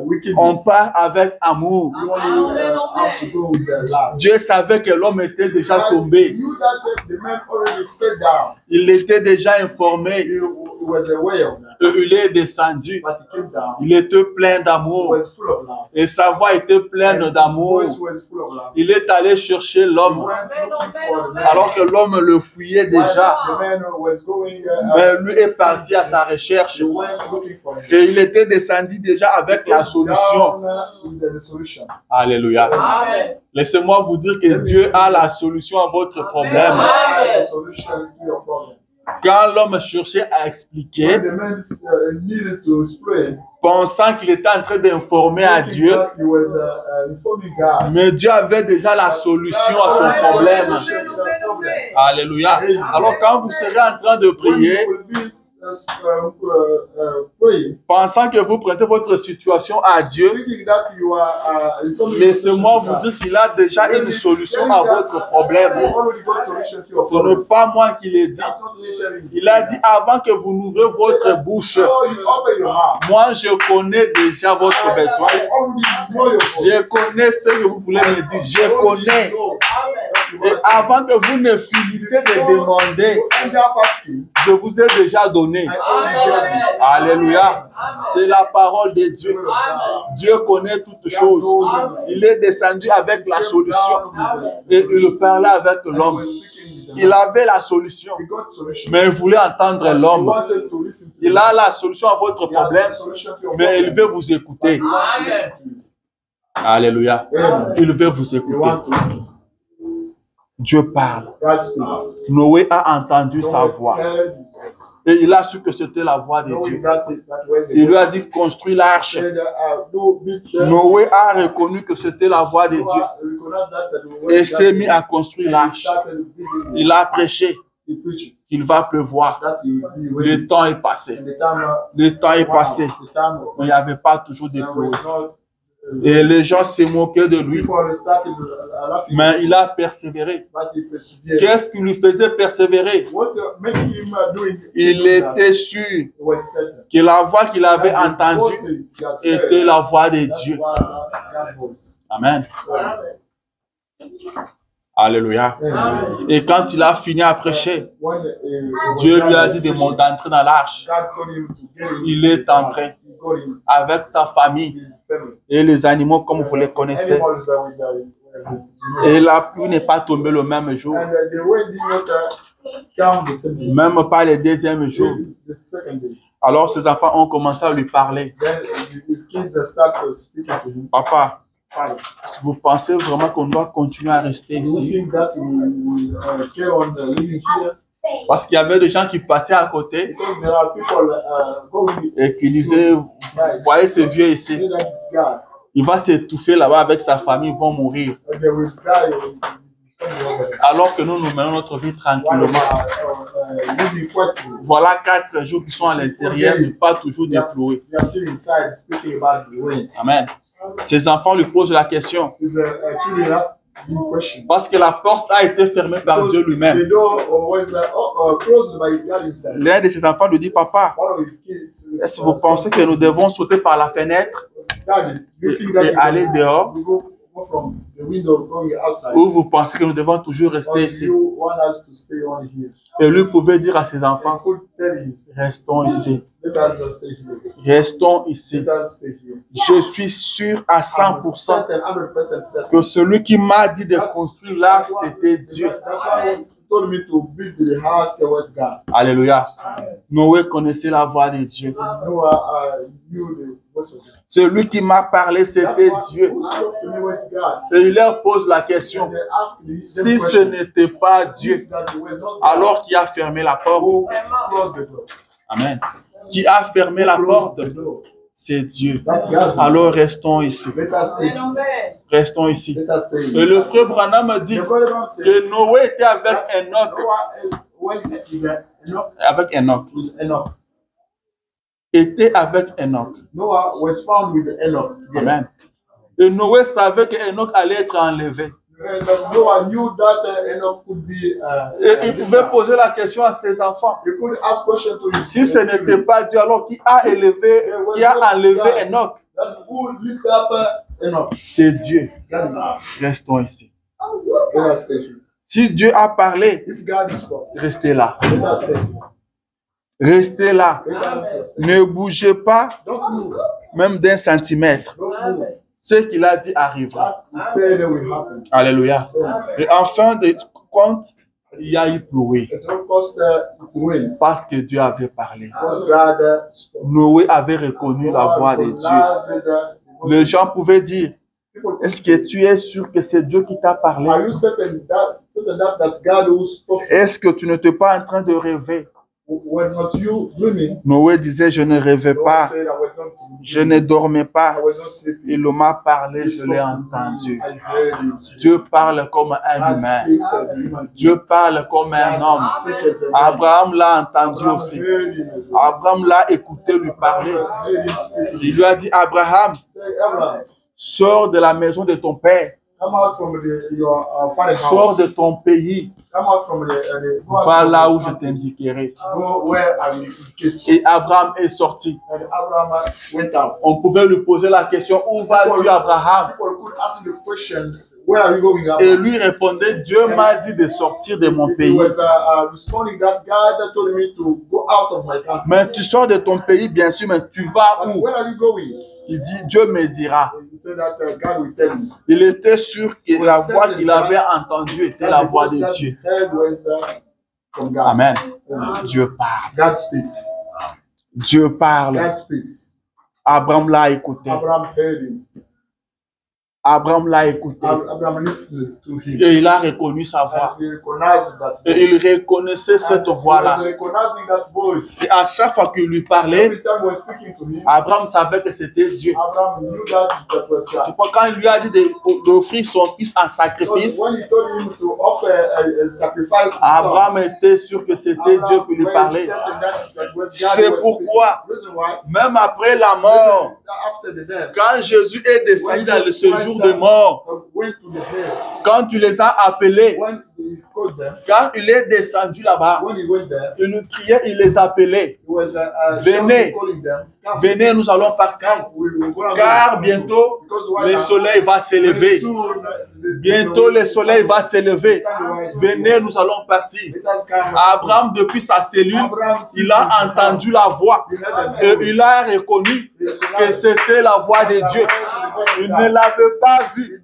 wickedness. On part avec amour. You only have to go with love. Dieu savait que l'homme était déjà God tombé. knew that the man already fell down. Il était déjà informé. He was aware of that. Il est descendu. But he came down. Il était plein He d'amour. was full of love. Et sa voix était pleine And his d'amour. voice was full of love. Il est allé chercher He l'homme. went looking for the man. Alors que l'homme le fuyait déjà. While the man was going, Mais lui est parti à sa recherche. he went looking for him. Et il était descendu déjà avec la solution. Down with the solution. Alléluia. Amen. Laissez-moi vous dire que Dieu a la solution à votre problème. The solution to your problems. Quand l'homme cherchait à expliquer, When the man needed to explain, pensant qu'il était en train d'informer à thinking Dieu, that he was informing God. mais Dieu avait déjà la solution à son problème. Alléluia. Alors quand vous serez en train de When prier, you will be praying, pensant que vous prêtez votre situation à Dieu, thinking that you are informing laissez-moi vous dire qu'il a déjà une solution à votre problème. Ce n'est pas moi qui l'ai dit. Il a dit avant que vous n'ouvrez votre bouche, moi je connais déjà votre besoin. Je connais ce que vous voulez me dire. Je connais. Et avant que vous ne finissiez de demander, je vous ai déjà donné. Alléluia. C'est la parole de Dieu. Dieu connaît toutes choses. Il est descendu avec la solution. Et il parlait avec l'homme. Il avait la solution, mais il voulait entendre l'homme. Il a la solution à votre problème, mais il veut vous écouter. Alléluia. Il veut vous écouter. Dieu parle. Noé a entendu sa voix. Et il a su que c'était la voix de Dieu. Il lui a dit construis l'arche. Noé a reconnu que c'était la voix de Dieu. Et s'est mis à construire l'arche. Il a prêché qu'il va pleuvoir. Le temps est passé. Le temps est passé. Mais il n'y avait pas toujours de pluie. Et les gens se moquaient de lui. Mais il a persévéré. Qu'est-ce qui lui faisait persévérer? Il était sûr que la voix qu'il avait entendue était la voix de Dieu. Amen. Alléluia. Et quand il a fini à prêcher, Dieu lui a dit d'entrer dans l'arche. Il est entré avec sa famille et les animaux comme vous les connaissez. Et la pluie n'est pas tombée le même jour. Même pas le deuxième jour. Alors ses enfants ont commencé à lui parler. Papa, si vous pensez vraiment qu'on doit continuer à rester ici, parce qu'il y avait des gens qui passaient à côté et qui disaient, voyez ce vieux ici, il va s'étouffer là-bas avec sa famille, ils vont mourir. Alors que nous menons notre vie tranquillement. Voilà 4 jours qui sont à l'intérieur, mais pas toujours déployés. Amen. Ses enfants lui posent la question. Parce que la porte a été fermée par Dieu lui-même. L'un de ses enfants lui dit, papa, est-ce que vous pensez que nous devons sauter par la fenêtre et aller dehors? Ou vous pensez que nous devons toujours rester ici? Et lui pouvait dire à ses enfants, restons ici. Restons ici. Je suis sûr à 100% que celui qui m'a dit de construire l'arche, c'était Dieu. Alléluia. Noé connaissait la voix de Dieu. Celui qui m'a parlé, c'était Dieu. Et il leur pose la question. Si ce n'était pas Dieu, alors qui a fermé la porte? Amen. Qui a fermé la porte? C'est Dieu. Alors restons ici. Restons ici. Et le frère Branham dit que Noé était avec Enoch. Avec Enoch. Était avec Enoch. Amen. Et Noé savait que Enoch allait être enlevé. Et il pouvait poser la question à ses enfants. Si ce n'était pas Dieu, alors qui a enlevé Enoch? C'est Dieu. Restons ici. Si Dieu a parlé, restez là. Restez là. Ne bougez pas, même d'un centimètre. Ce qu'il a dit arrivera. Alléluia. Et en fin de compte, il y a eu pluie. Parce que Dieu avait parlé. Noé avait reconnu la voix de Dieu. Les gens pouvaient dire, est-ce que tu es sûr que c'est Dieu qui t'a parlé? Est-ce que tu n'étais pas en train de rêver? were not you dreaming? Noé disait, je ne rêvais Noah pas, said, I was not je ne dormais pas. I was not sleeping. Il m'a parlé, He je spoke l'ai to me. entendu. I heard him speak. Dieu parle comme un God humain. speaks as a human being. Dieu parle comme un God homme. speaks as a man. Abraham l'a entendu Abraham aussi. heard him as well. Abraham l'a écouté lui parler. Abraham heard him speak. Il lui a dit, Abraham, He said, Abraham, sors de la maison de ton père, come out from your father's sors house. de ton pays, Come out from go out va from là the où je country. t'indiquerai. Go where I will indicate you. Et Abraham est sorti. And Abraham went out. On pouvait lui poser la question, où vas-tu, Abraham? People could ask him the question, where are you going, Et Abraham? lui répondait, Dieu m'a dit de sortir de mon He pays. was responding that God told me to go out of my country. Mais tu sors de ton pays, bien sûr, mais tu vas But où? where are you going? Il dit, Dieu me dira. He said that God will tell me. Il était sûr que la voix qu'il avait entendue était la voix de Dieu. Heard was from God. Amen. Amen. Dieu parle. God speaks. Dieu parle. God speaks. Abraham l'a écouté. Abraham heard him. Abraham l'a écouté. Abraham listened to him. Et il a reconnu sa voix. And he recognized that Et il reconnaissait cette And voix-là. he was recognizing that voice. Et à chaque fois qu'il lui parlait, Every time he was speaking to him, Abraham savait que c'était Dieu. Abraham knew that was C'est pourquoi quand il lui a dit d'offrir son fils en sacrifice, when he told him to offer a sacrifice to Abraham était sûr que c'était Dieu qui lui parlait. C'est pourquoi, même après la mort, after the death, quand Jésus est descendu dans le séjour de mort, went to the dead, quand tu les as appelés, when he called them, quand il est descendu là-bas, when he went there, il nous criait, il les appelait. he was Venez. calling them, come, Venez, nous allons partir. come, we go and Car go. bientôt, Because why le now? soleil va s'élever. Soon, Bientôt, le soleil va s'élever. Venez, nous allons partir. Let us come. Abraham, depuis sa cellule, il a entendu la voix. Et il a reconnu que c'était la voix de Dieu. Il ne l'avait pas vu.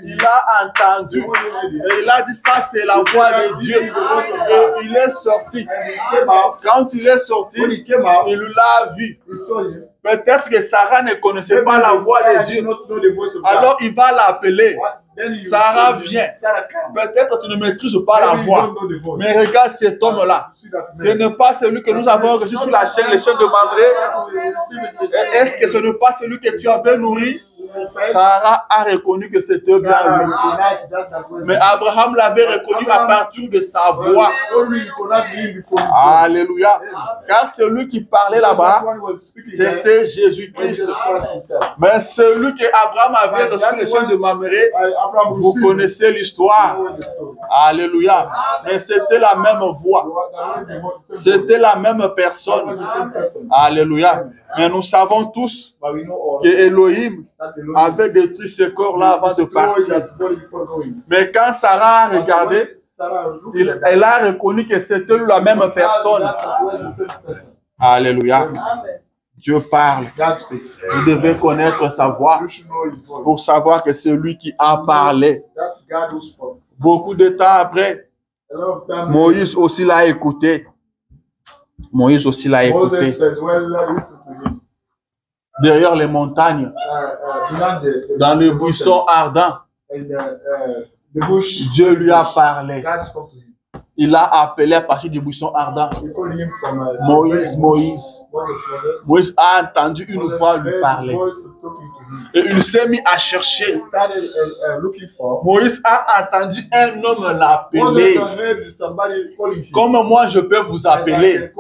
Il a entendu. Et il a dit, ça c'est la voix de Dieu. Et il est sorti. Quand il est sorti, il l'a vu. Peut-être que Sarah ne connaissait pas la voix de Dieu. Alors il va l'appeler. Sarah vient. Peut-être que tu ne maîtrises pas la voix. Mais regarde cet homme-là. Ce n'est pas celui que nous avons reçu sur la chaîne, les chaînes de Mamré. Est-ce que ce n'est pas celui que tu avais nourri? Sarah a reconnu que c'était bien lui. Mais Abraham l'avait reconnu à partir de sa voix. Alléluia. Car celui qui parlait là-bas, c'était Jésus-Christ. Mais celui que Abraham avait reçu les chaînes de Mamré, vous connaissez l'histoire. Alléluia. Mais c'était la même voix. C'était la même personne. Alléluia. Mais nous savons tous que Elohim avait détruit ce corps-là avant de partir. Mais quand Sarah a regardé, elle a reconnu que c'était la même personne. Alléluia. Dieu parle. Vous devez connaître sa voix pour savoir que c'est lui qui a parlé. Beaucoup de temps après, Moïse aussi l'a écouté. Moïse aussi l'a écouté. Derrière les montagnes, dans les buissons ardents, Dieu lui a parlé. Il a appelé à partir du buisson ardent. Moïse, Moïse. Moïse a entendu une voix lui parler. Et il s'est mis à chercher. Moïse a entendu un homme l'appeler. Comme moi je peux vous appeler.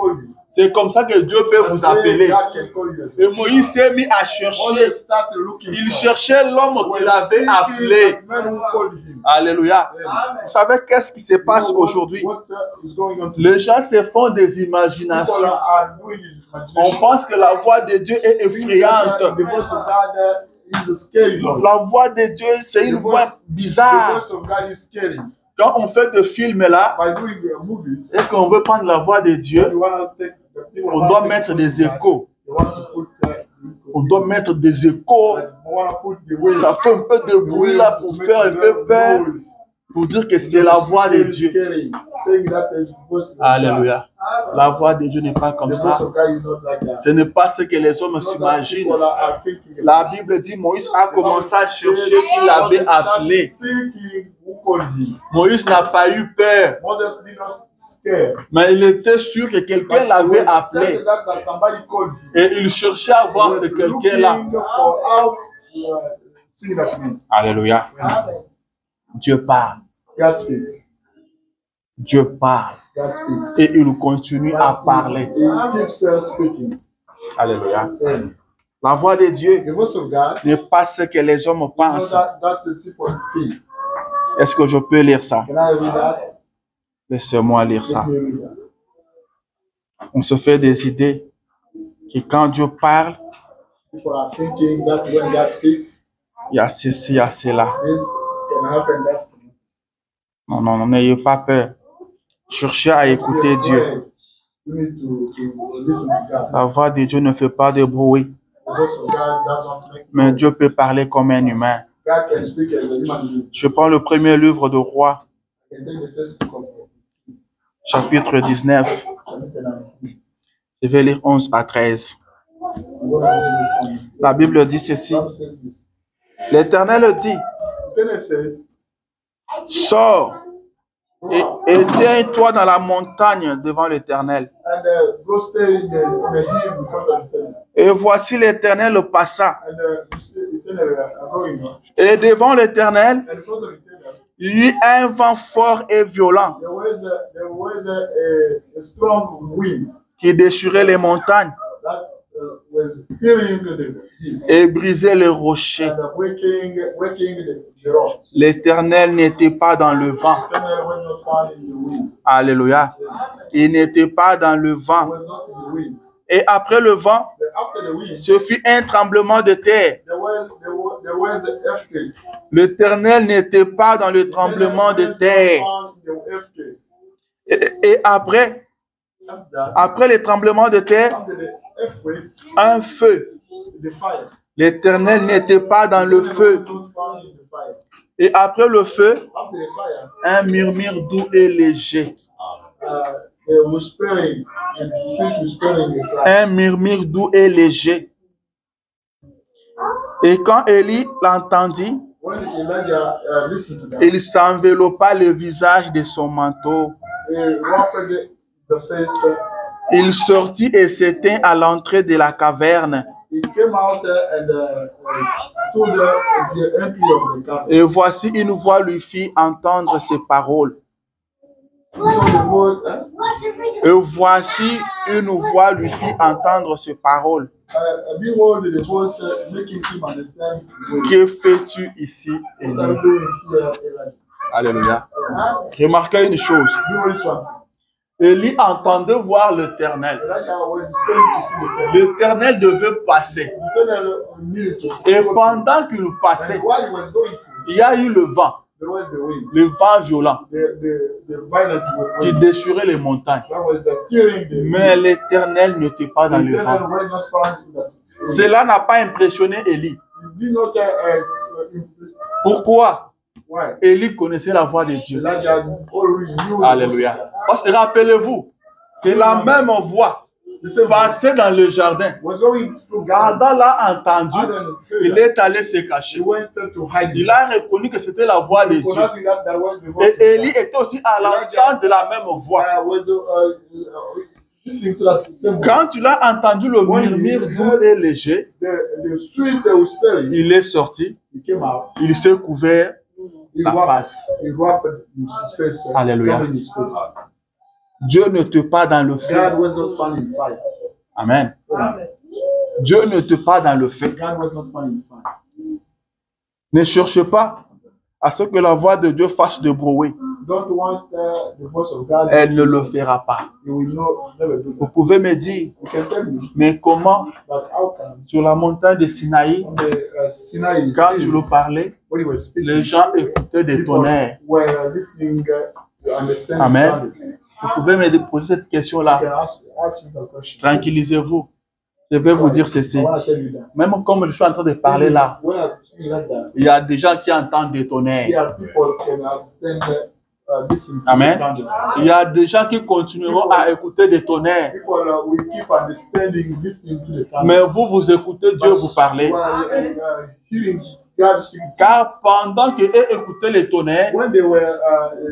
C'est comme ça que Dieu peut vous appeler. Et Moïse s'est mis à chercher. Il cherchait l'homme qu'il avait appelé. Alléluia. Vous savez qu'est-ce qui se passe aujourd'hui? Les gens se font des imaginations. On pense que la voix de Dieu est effrayante. La voix de Dieu, c'est une voix bizarre. Quand on fait des films là, et qu'on veut prendre la voix de Dieu, on doit mettre des échos. On doit mettre des échos. Ça fait un peu de bruit là pour faire un peu peur. Pour dire que c'est la voix de Dieu. Alléluia. La voix de Dieu n'est pas comme ça. Ce n'est pas ce que les hommes s'imaginent. La Bible dit Moïse a commencé à chercher qui l'avait appelé. called him. Moïse n'a pas eu peur, Moses did not scare. mais il était sûr que quelqu'un l'avait appelé. Certain that somebody called him. Et il cherchait à voir ce quelqu'un-là. For how see that means. Alléluia. Dieu parle. God speaks. Dieu parle. God speaks. Et il continue à parler. He keeps speaking. Alléluia. And La voix de Dieu the voice of God n'est pas ce que les hommes is pensent. not that the people feel. Est-ce que je peux lire ça? Can I read that? Laissez-moi lire ça. Let me read that. On se fait des idées que quand Dieu parle, People are thinking that when God speaks, il y a ceci, il y a cela. this can happen, that can happen. Non, non, non, n'ayez pas peur. Cherchez à écouter Dieu. You need to listen to God. La voix de Dieu ne fait pas de bruit, The voice of God doesn't make mais noise. Dieu peut parler comme un humain. God can speak as a human being. Je prends le premier livre de Rois, I can take the first book of chapitre 19. Je vais lire 11 à 13. La Bible dit ceci. Bible says this. L'Éternel dit, Then I said, sors et tiens-toi dans la montagne devant l'Éternel. and go stay in the hill in front of the temple. Et voici l'Éternel passa. And you see the temple are going on. Et devant l'Éternel, And in front of the temple, il y eut un vent fort et violent there was a strong wind qui déchirait les montagnes that was tearing the hills et brisait les rochers. and waking the rocks. L'Éternel n'était pas dans le vent. The temple was not found in the wind. Alléluia. Il n'était pas dans le It vent. was not in the wind. Et après le vent, But after the wind, ce fut un tremblement de terre. there was an earthquake. L'Éternel n'était pas dans le tremblement de terre. Et après le tremblement de terre, After the earthquakes, un feu. the fire. L'Éternel n'était pas dans le feu. Was not found in the fire. Et après le feu, After the fire, un murmure doux et léger. the whispering and sweet whispering is like. Un murmure doux et léger. Et quand Élie l'entendit, When Elijah listened to that, il s'enveloppa le visage de son manteau. he wrapped the face. Il sortit et s'éteint à l'entrée de la caverne. He came out and stood at the entry of the cavern. Et voici une voix lui fit entendre ces paroles. So the voice, Et voici une voix lui fit entendre ces paroles. behold, the voice making him understand his way. Que fais-tu ici, What are Élie? you doing here, Elijah? Alléluia. Remarquez une chose. You know this one. Élie entendait voir l'Éternel. Elijah was expecting to see the temple. L'Éternel devait passer. The temple needed to. Et pendant qu'il passait, And while he was going to, il y a eu le vent, there was the wind, le vent violent the violent qui wind déchirait les montagnes. that was tearing the Mais hills. l'Éternel n'était pas dans The le temple vent. was not found in that. Cela n'a pas impressionné Élie. You did not Pourquoi? why? Élie connaissait la voix de Dieu. Elijah already knew. Alléluia. Parce que rappelez-vous que la même voix The same passait dans le jardin. was going through God. Adam l'a entendu, Adam il est allé se cacher. He went to hide. Il a reconnu que c'était la voix de Dieu. Recognizing that was the voice Et of Élie God. était aussi à l'entente de la même voix. Was listening to that same voice. Quand tu l'as entendu le murmure doux et léger, The sweet whispering, il est sorti, he came out. il s'est couvert He sa wrapped, face. he wrapped his face. Alléluia. Covering his face. Dieu ne te pas dans le feu. God was not found in fire. Amen. Dieu ne te pas dans le feu. God was not found in fire. Ne cherche pas à ce que la voix de Dieu fasse de bruit. Don't want the voice of God. Elle ne le fera pas. You will never do Vous that. pouvez me dire, You can tell me, mais comment but how come sur la montagne de Sinaï, on the Sinai, quand tu le parlais, when he was speaking, les gens écoutaient des people tonnerres. were listening to understand Amen. thunders. Vous pouvez me poser cette You question-là. can ask me a question. Tranquillisez-vous. Je vais vous dire ceci. I want to tell you that. Même comme je suis en train de parler là, When I'm speaking like that, il y a des gens qui entendent des there tonnerres. are people can understand listen to Amen. thunders. Il y a des gens qui continueront à écouter des tonnerres. People will keep understanding, listening to the thunders. Mais vous, vous écoutez Dieu vous parler. While, hearing God speaking. Car pendant qu'eux écoutaient les tonnerres, When they were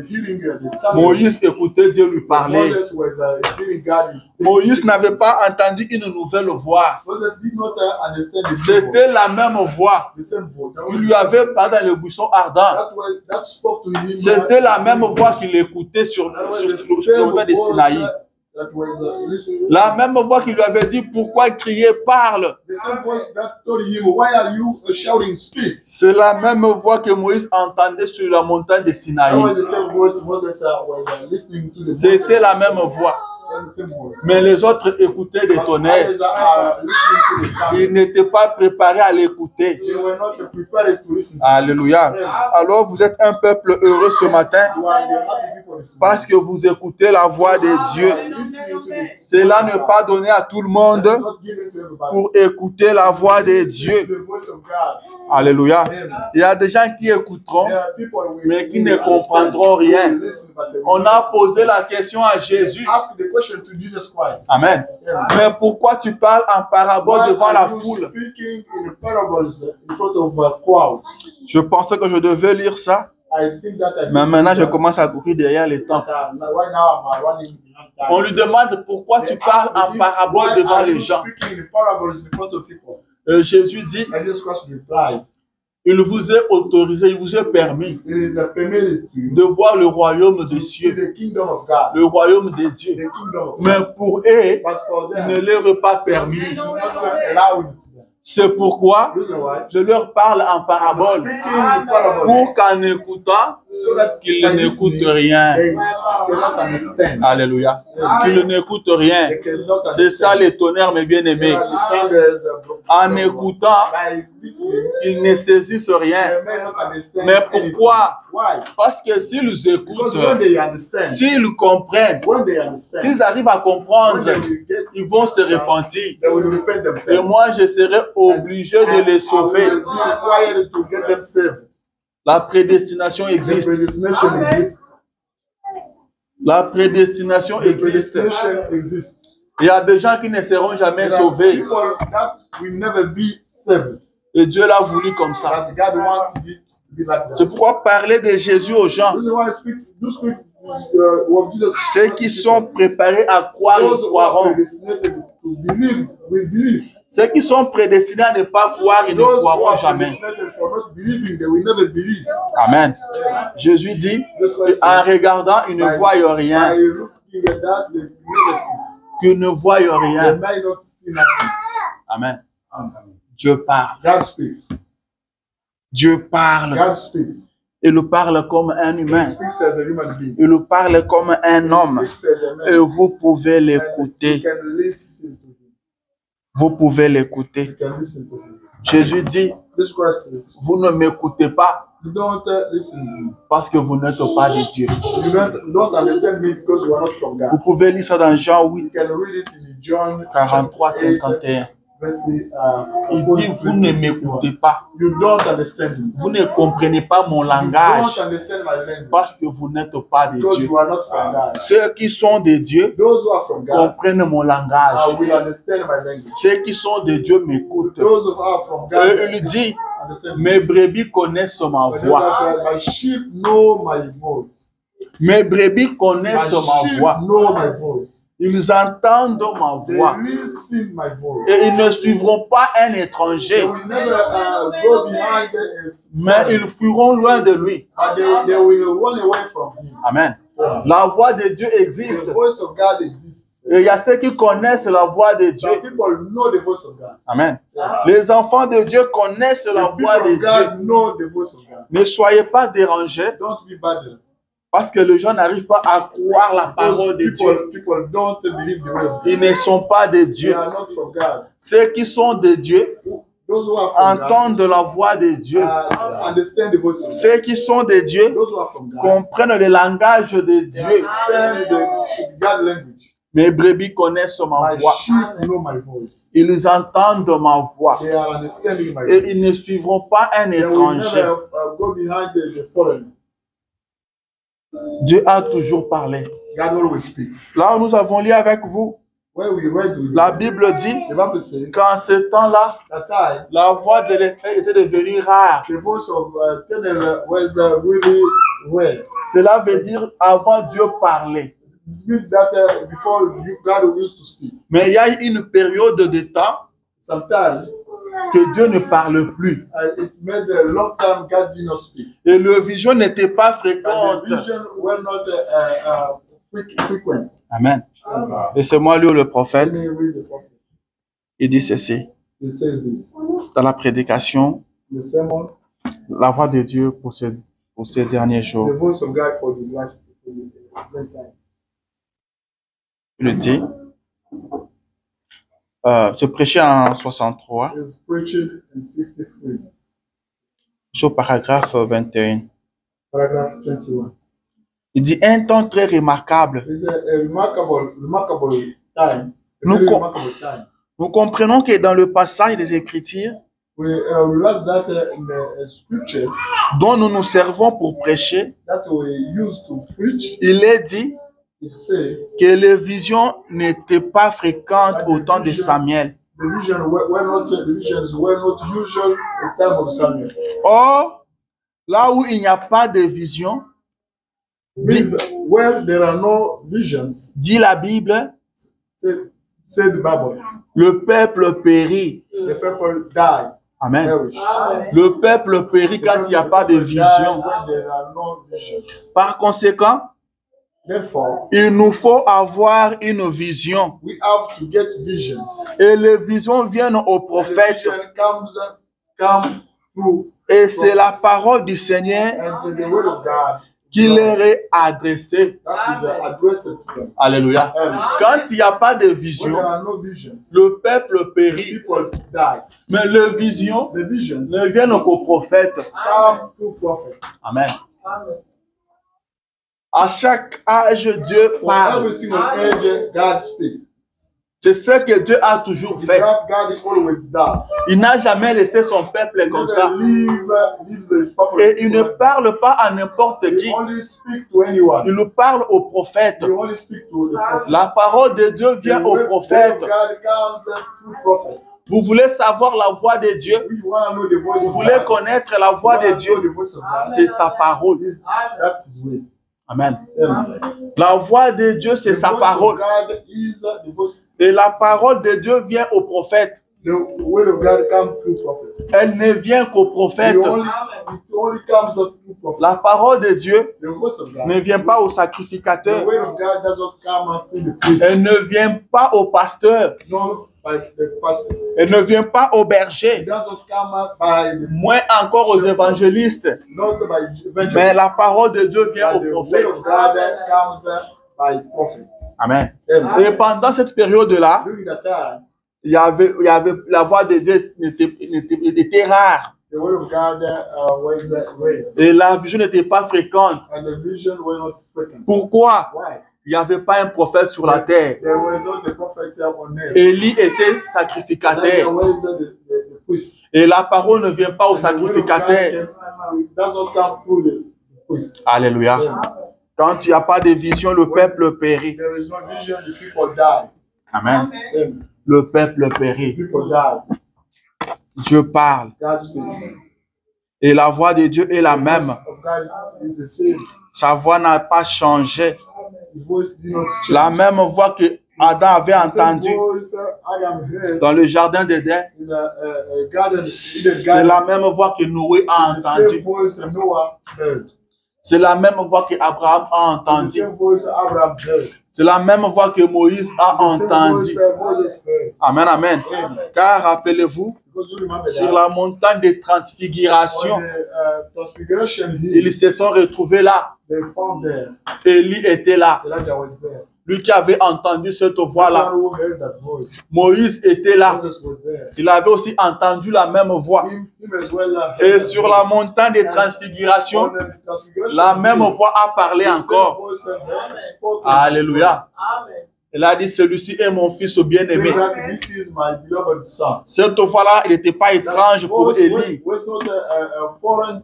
hearing the thunder, Moïse écoutait Dieu lui parler. Moses was hearing God. Moïse n'avait pas entendu une nouvelle voix. Moses did not understand the C'était la même voix. the same voice. Il lui avait parlé dans le buisson ardent. That spoke to him. C'était la même voix qu'il écoutait sur le mont de Sinaï. That was La même voix qui lui avait dit pourquoi crier, parle. the same voice that told him, why are you shouting, speak? C'est la même voix que Moïse entendait sur la montagne de That Sinaï. was the same voice Moses was listening to. C'était la même voix. The same voice. Mais les autres écoutaient des tonnerres. Others are listening to the thunder. Ils n'étaient pas préparés à l'écouter. They were not prepared to listen. Alléluia. Alors vous êtes un peuple heureux ce matin You are the happy people this morning. parce que vous écoutez la voix de Dieu. Listening to the Cela n'est pas donné à tout le monde not given to everybody. pour écouter la voix de Dieu. The voice of God. Alléluia. Il y a des gens qui écouteront, There are people who mais qui ne comprendront rien. listen, but they will On a posé la question à Jésus. ask the question to Jesus Christ. Amen. Mais pourquoi tu parles en parabole Why devant la are you foule? speaking in parables in front of crowds? Je pensais que je devais lire ça, I think that I mais maintenant je commence à courir derrière les temps. right now I'm running behind time. On lui demande pourquoi tu They parles ask en him, parabole why devant are les you gens. speaking in parables in front of people? Jésus dit, And Jesus Christ replied, il vous est autorisé, il vous est permis it is permitted to you de voir le royaume des to see cieux, the kingdom of God, le royaume de Dieu. the kingdom of God. Mais pour eux, But for il them, ne leur est pas permis. it is not allowed to them. C'est pourquoi Reason why? je leur parle en parabole Speaking in parables, pour qu'en écoutant, so that qu'ils by n'écoutent listening, rien. they cannot understand. Alléluia. Qu'ils n'écoutent rien. They cannot C'est ça understand. les tonnerres, mes bien-aimés. The thunders, En écoutant, by listening, ils ne saisissent rien. they may not understand Mais anything. pourquoi? Why? Parce que s'ils Because écoutent, when they understand, s'ils comprennent, when they understand, s'ils arrivent à when comprendre, they will get, ils vont se repentir. they will repent Et themselves. moi, je serai obligé de les I sauver. will be required to get them saved. La prédestination The existe. predestination exists. La prédestination The existe. predestination exists. Il y a des gens qui ne seront jamais There are sauvés. people that will never be saved. Et Dieu l'a voulu comme ça. But God wants it to be like C'est that. pourquoi parler de Jésus aux gens, This is why I speak of Jesus. ceux qui sont préparés à croire, Those ils who are croiront. predestinated to believe will believe. Ceux qui sont prédestinés à ne pas croire, ils ne Those who croiront are jamais. predestinated for not believing, they will never believe. Amen. Jésus dit, That's why en regardant, ils ne voient by rien. looking at that, they never see. Qu'ils ne voient They rien. might not see nothing. Amen. Amen. Dieu parle. God speaks. Dieu parle. God speaks. Il parle comme un He humain. speaks as a human being. Il parle comme un homme. He speaks as a man. Et vous pouvez And you l'écouter. can listen to him. Vous pouvez You l'écouter. can listen to him. Jésus dit, This Christ says, vous ne m'écoutez pas you don't listen to me. parce que vous n'êtes pas de Dieu. You don't understand me because you are not from Vous God. pouvez lire ça dans Jean You 8, can read it in John 43, 8, 51. verse, Il dit, vous ne m'écoutez pas. You don't understand me. Vous ne comprenez pas mon You langage don't understand my language parce que vous n'êtes pas de because Dieu. you are not from God. Ceux qui sont de Dieu Those who are from God, comprennent mon I langage. will understand my language. Ceux qui sont de Dieu m'écoutent. Those who are from Et God il dit, understand me. mes brebis connaissent ma But voix. that, my sheep know my voice. Mes brebis My connaissent ma sheep voix. know my voice. Ils entendent ma They voix. listen my voice. Et ils ne suivront pas un They étranger, will never go behind it, mais ils fuiront loin de lui. but they will run away from him. Amen. La voix de Dieu The existe. voice of God exists. Et il y a ceux qui connaissent la voix de Dieu. Some people know the voice of God. Amen. Les enfants de Dieu connaissent la The voix de people of Dieu. God know the voice of God. Ne soyez pas dérangés Don't be bothered. parce que les gens n'arrivent pas à croire la parole de Dieu. People don't believe the word of God. Ils ne sont pas de They Dieu. are not from God. Ceux qui sont de Dieu Those who are from God entendent la voix de Dieu. understand the voice of God. Ceux qui sont de Dieu Those who are from God comprennent le langage de they Dieu. understand the God language. Mes brebis connaissent ma My voix. sheep know my voice. Ils entendent ma voix. They are understanding my Et ils voice. ne suivront pas un They will étranger. never go behind the foreigner. Dieu a toujours parlé. God always speaks. Là, nous avons lu avec vous Where we read with La Bible dit the Bible says qu'en ce temps-là, that time la voix de l'Éternel était devenue rare. the voice of Eternal was really rare. Cela veut dire avant Dieu parlait. It means that before God used to speak. Mais il y a une période de temps Sometimes que Dieu ne parle plus. it made a long time God did not speak. Et le vision n'était pas And fréquente. the vision were not frequent. Amen. Laissez-moi lire le prophète. Let me read the prophet. Il dit ceci. He says this. Dans la prédication, The sermon, la voix de Dieu pour ces derniers jours. the voice of God for this last time. Il dit, se prêcher en 63, Is preached in 63, sur paragraphe 21. paragraph 21. Il dit un temps très remarquable. It's a remarkable time. A Nous very co- remarkable time. Nous comprenons que dans le passage des Écritures, We realize that in the scriptures dont nous nous servons pour prêcher, that we used to preach, il est dit it say que les visions n'étaient pas fréquentes au temps de Samuel. the visions were not usual in time of Samuel. Or, là où il n'y a pas de vision, Means where there are no visions, dit la Bible, say the Bible, le peuple périt. the people die, Amen. perish. Le peuple périt quand il n'y a pas de vision. When there are no visions. Par conséquent, Therefore, il nous faut avoir une vision. we have to get visions. Et les visions viennent aux And the prophètes. vision comes through, Et c'est la parole du Seigneur and it's the word of God qui leur est adressée. that is addressed to them. Alléluia. Quand il n'y a pas de When vision, there are no visions, le peuple périt. people die. Mais les visions The visions ne viennent qu'aux prophètes. come through prophets. Amen. À chaque âge, Dieu For parle. every single age, God speaks. C'est ce que Dieu a toujours It's fait. that God always does. Il n'a jamais laissé son peuple He comme never ça. leaves his people. Et il ne parle pas à n'importe He qui. only speak to anyone. Il nous parle aux prophètes. He only speak to the prophet. La parole de Dieu vient The aux word of prophètes. God comes through prophet. Vous voulez savoir la voix de Dieu? We want to know the voice Vous of voulez God. connaître la voix We de want to Dieu? know the voice of God. C'est sa parole. That's his way. Amen. Amen. La voix de Dieu, c'est The sa voice parole. of God is the voice. Et la parole de Dieu vient aux prophètes. The word of God comes through prophet. Elle ne vient qu'aux prophètes. It only comes through prophet. La parole de Dieu The voice of God. ne vient pas aux The sacrificateurs. word of God does not come through the priest. Elle ne vient pas aux pasteurs. Not by the pastor. Elle ne vient pas aux It bergers. does not come by the Moins encore aux évangélistes. not by evangelists. Mais la parole de Dieu vient aux But the word prophètes. of God comes by prophet. Amen. Amen. Et pendant cette période-là, During that time, il y avait la voix de Dieu était rare. the word of God was rare, Et la vision n'était pas fréquente. and the vision were not frequent. Pourquoi? Why? Il n'y avait pas un prophète sur la terre. There was not the prophet on earth. Élie était Then there sacrificateur. was the priest. Et la parole ne vient pas aux And the word of God sacrificateurs. does not come through the priest. Alléluia. Amen. Quand il n'y a pas de vision, le peuple périt. There is no vision, the people die. Amen. Amen. Le peuple périt. People die. Dieu parle. God speaks. Et la voix de Dieu est la The même. voice of God is the same. Sa voix n'a pas changé. His voice did not change. La même voix que Adam avait The same entendue voice Adam heard dans le jardin d'Éden, in the garden. c'est la même voix que Noé a The same entendue. voice Noah heard. C'est la même voix que Abraham a The entendue. same voice Abraham heard. C'est la même voix que Moïse a The same entendue. voice Moses heard. Amen, amen. Amen. Car rappelez-vous, Because you remember sur that la montagne de transfiguration, on the transfiguration ils hill, se sont retrouvés là. they found there. Élie était là. Elijah was there. Lui qui avait entendu cette The voix-là. one who heard that voice. Moïse était là. Moses was there. Il avait aussi entendu la même voix. Him as well heard Et that sur la voice. montagne de transfiguration, On the transfiguration la même hill, voix a parlé the same encore. voice spoke. Alléluia. Elle a dit, celui-ci est mon fils bien-aimé. Saying that this is my beloved son. Cette voix-là, il n'était pas étrange pour Voice Élie. was not a foreign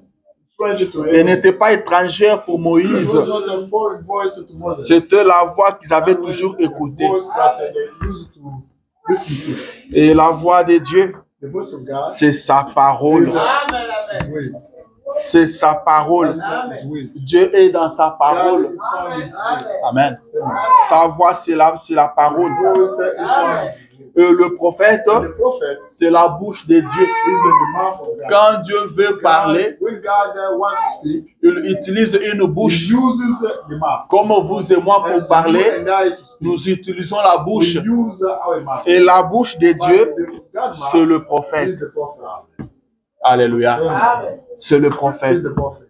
stranger to Elle him. n'était pas étrangère pour It Moïse. was not a foreign voice to Moses. C'était la voix qu'ils avaient It was toujours a écoutée. voice that they used to listen to. Et la voix de Dieu, The voice of God c'est sa parole. is way. C'est sa parole. Is way. Dieu est dans sa God parole. is found in his way. Amen. Sa voix, c'est la parole. Voice is found in his way. Et le prophète, The prophet c'est la bouche de Dieu. is the mouth of God. Quand Dieu veut parler, When God wants to speak, il utilise une he bouche. uses the mouth. Comme vous et moi pour As parler, you and I to speak, nous utilisons la we bouche. use our mouth. Et la bouche de But Dieu, the God c'est mouth le prophète. is the prophet. Alléluia. Amen. C'est le Is prophète. the prophet.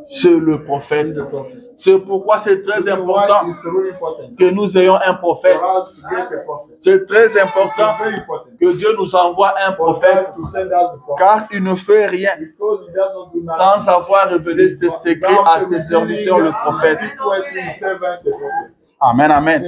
C'est le Is prophète. the prophet. C'est pourquoi c'est très This is why important it's really important que nous ayons un prophète. for us to get a prophet. C'est très It's important very important que Dieu nous envoie un for prophète, God to send us a prophet. car il ne fait rien Because he does not do nothing. sans avoir révélé ses secrets à ses serviteurs, le prophète. Amen, amen.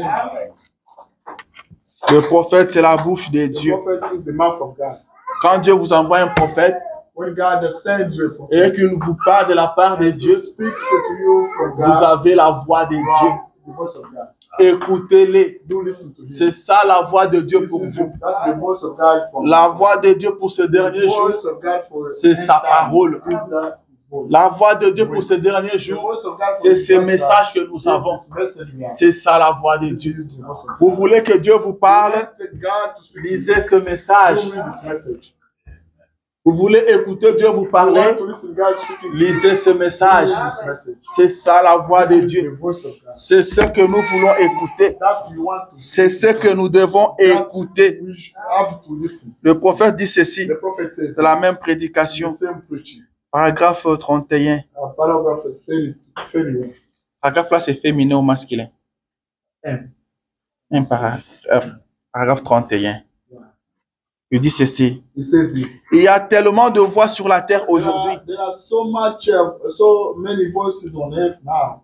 Le prophète, c'est la bouche de The Dieu. prophet is the mouth of God. Quand Dieu vous envoie un prophète When God sends you a prophet, et qu'il vous parle de la part de he Dieu, speaks to you from vous God, avez la voix de Dieu. the voice of God. Écoutez-les. Do listen to him. C'est ça la voix de Dieu This pour is vous. that's the voice of God from La voix de Dieu pour ces derniers the jours, voice of God for c'est sa end times parole. is, his voice. La voix de Dieu pour ces derniers The jours, voice of God for c'est his ces voice messages que nous is avons. this message we have. C'est ça la voix de This Dieu. is the voice of God. Vous voulez que Dieu vous parle? Let God to speak to you. Lisez ce message. Show me this message. Vous voulez écouter Dieu vous You parler? want to listen to God speaking to you. Lisez ce message. Show me this message. C'est ça la voix This de is Dieu. the voice of God. C'est ce que nous voulons écouter. That you want to C'est ce que nous devons écouter. we have to listen. Le prophète dit ceci, The prophet says c'est la this. même The prédication. same preaching. Paragraphe 31. Paragraph 31. Paragraphe là, c'est féminin ou masculin? M. Paragraphe 31. Il dit ceci. He says this. Il y a tellement de voix sur la terre aujourd'hui There are so many voices on earth now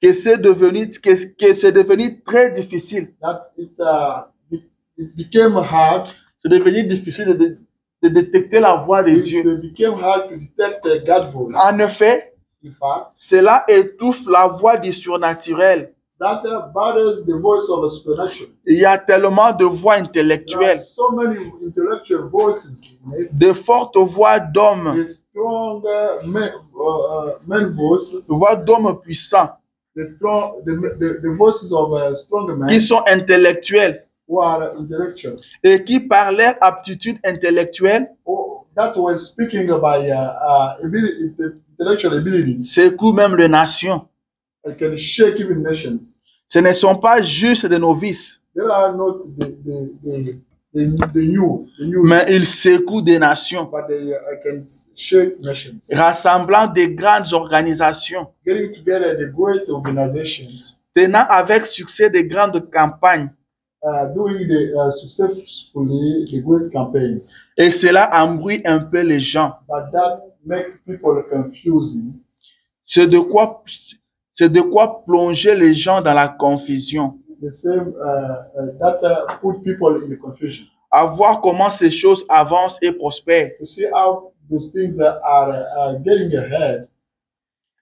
que c'est devenu très difficile. that it became hard. C'est devenu difficile de détecter la voix de Dieu. It became hard to detect God's voice. En effet, In fact, cela étouffe la voix du surnaturel. that bothers the voice of a supernatural. Il y a tellement de voix There are intellectuelles, so many intellectual voices in earth. de fortes voix d'hommes, The strong men voices, voix d'hommes puissants, the voices of stronger men qui sont intellectuels who are intellectual, et qui, par leur aptitude intellectuelle, or that was speaking about intellectual abilities, secouent même les nations. and can shake even nations. Ce ne sont pas juste des novices, They are not the new, mais ils secouent des nations, but they can shake nations. rassemblant des grandes organisations, Getting together the great organizations, tenant avec succès de grandes campagnes. doing successfully the great campaigns, Et cela embrouille un peu les gens. but that make people confusing. C'est de quoi plonger les gens dans la confusion. The same that put people in the confusion. À voir comment ces choses avancent et prospèrent. To see how those things are getting ahead.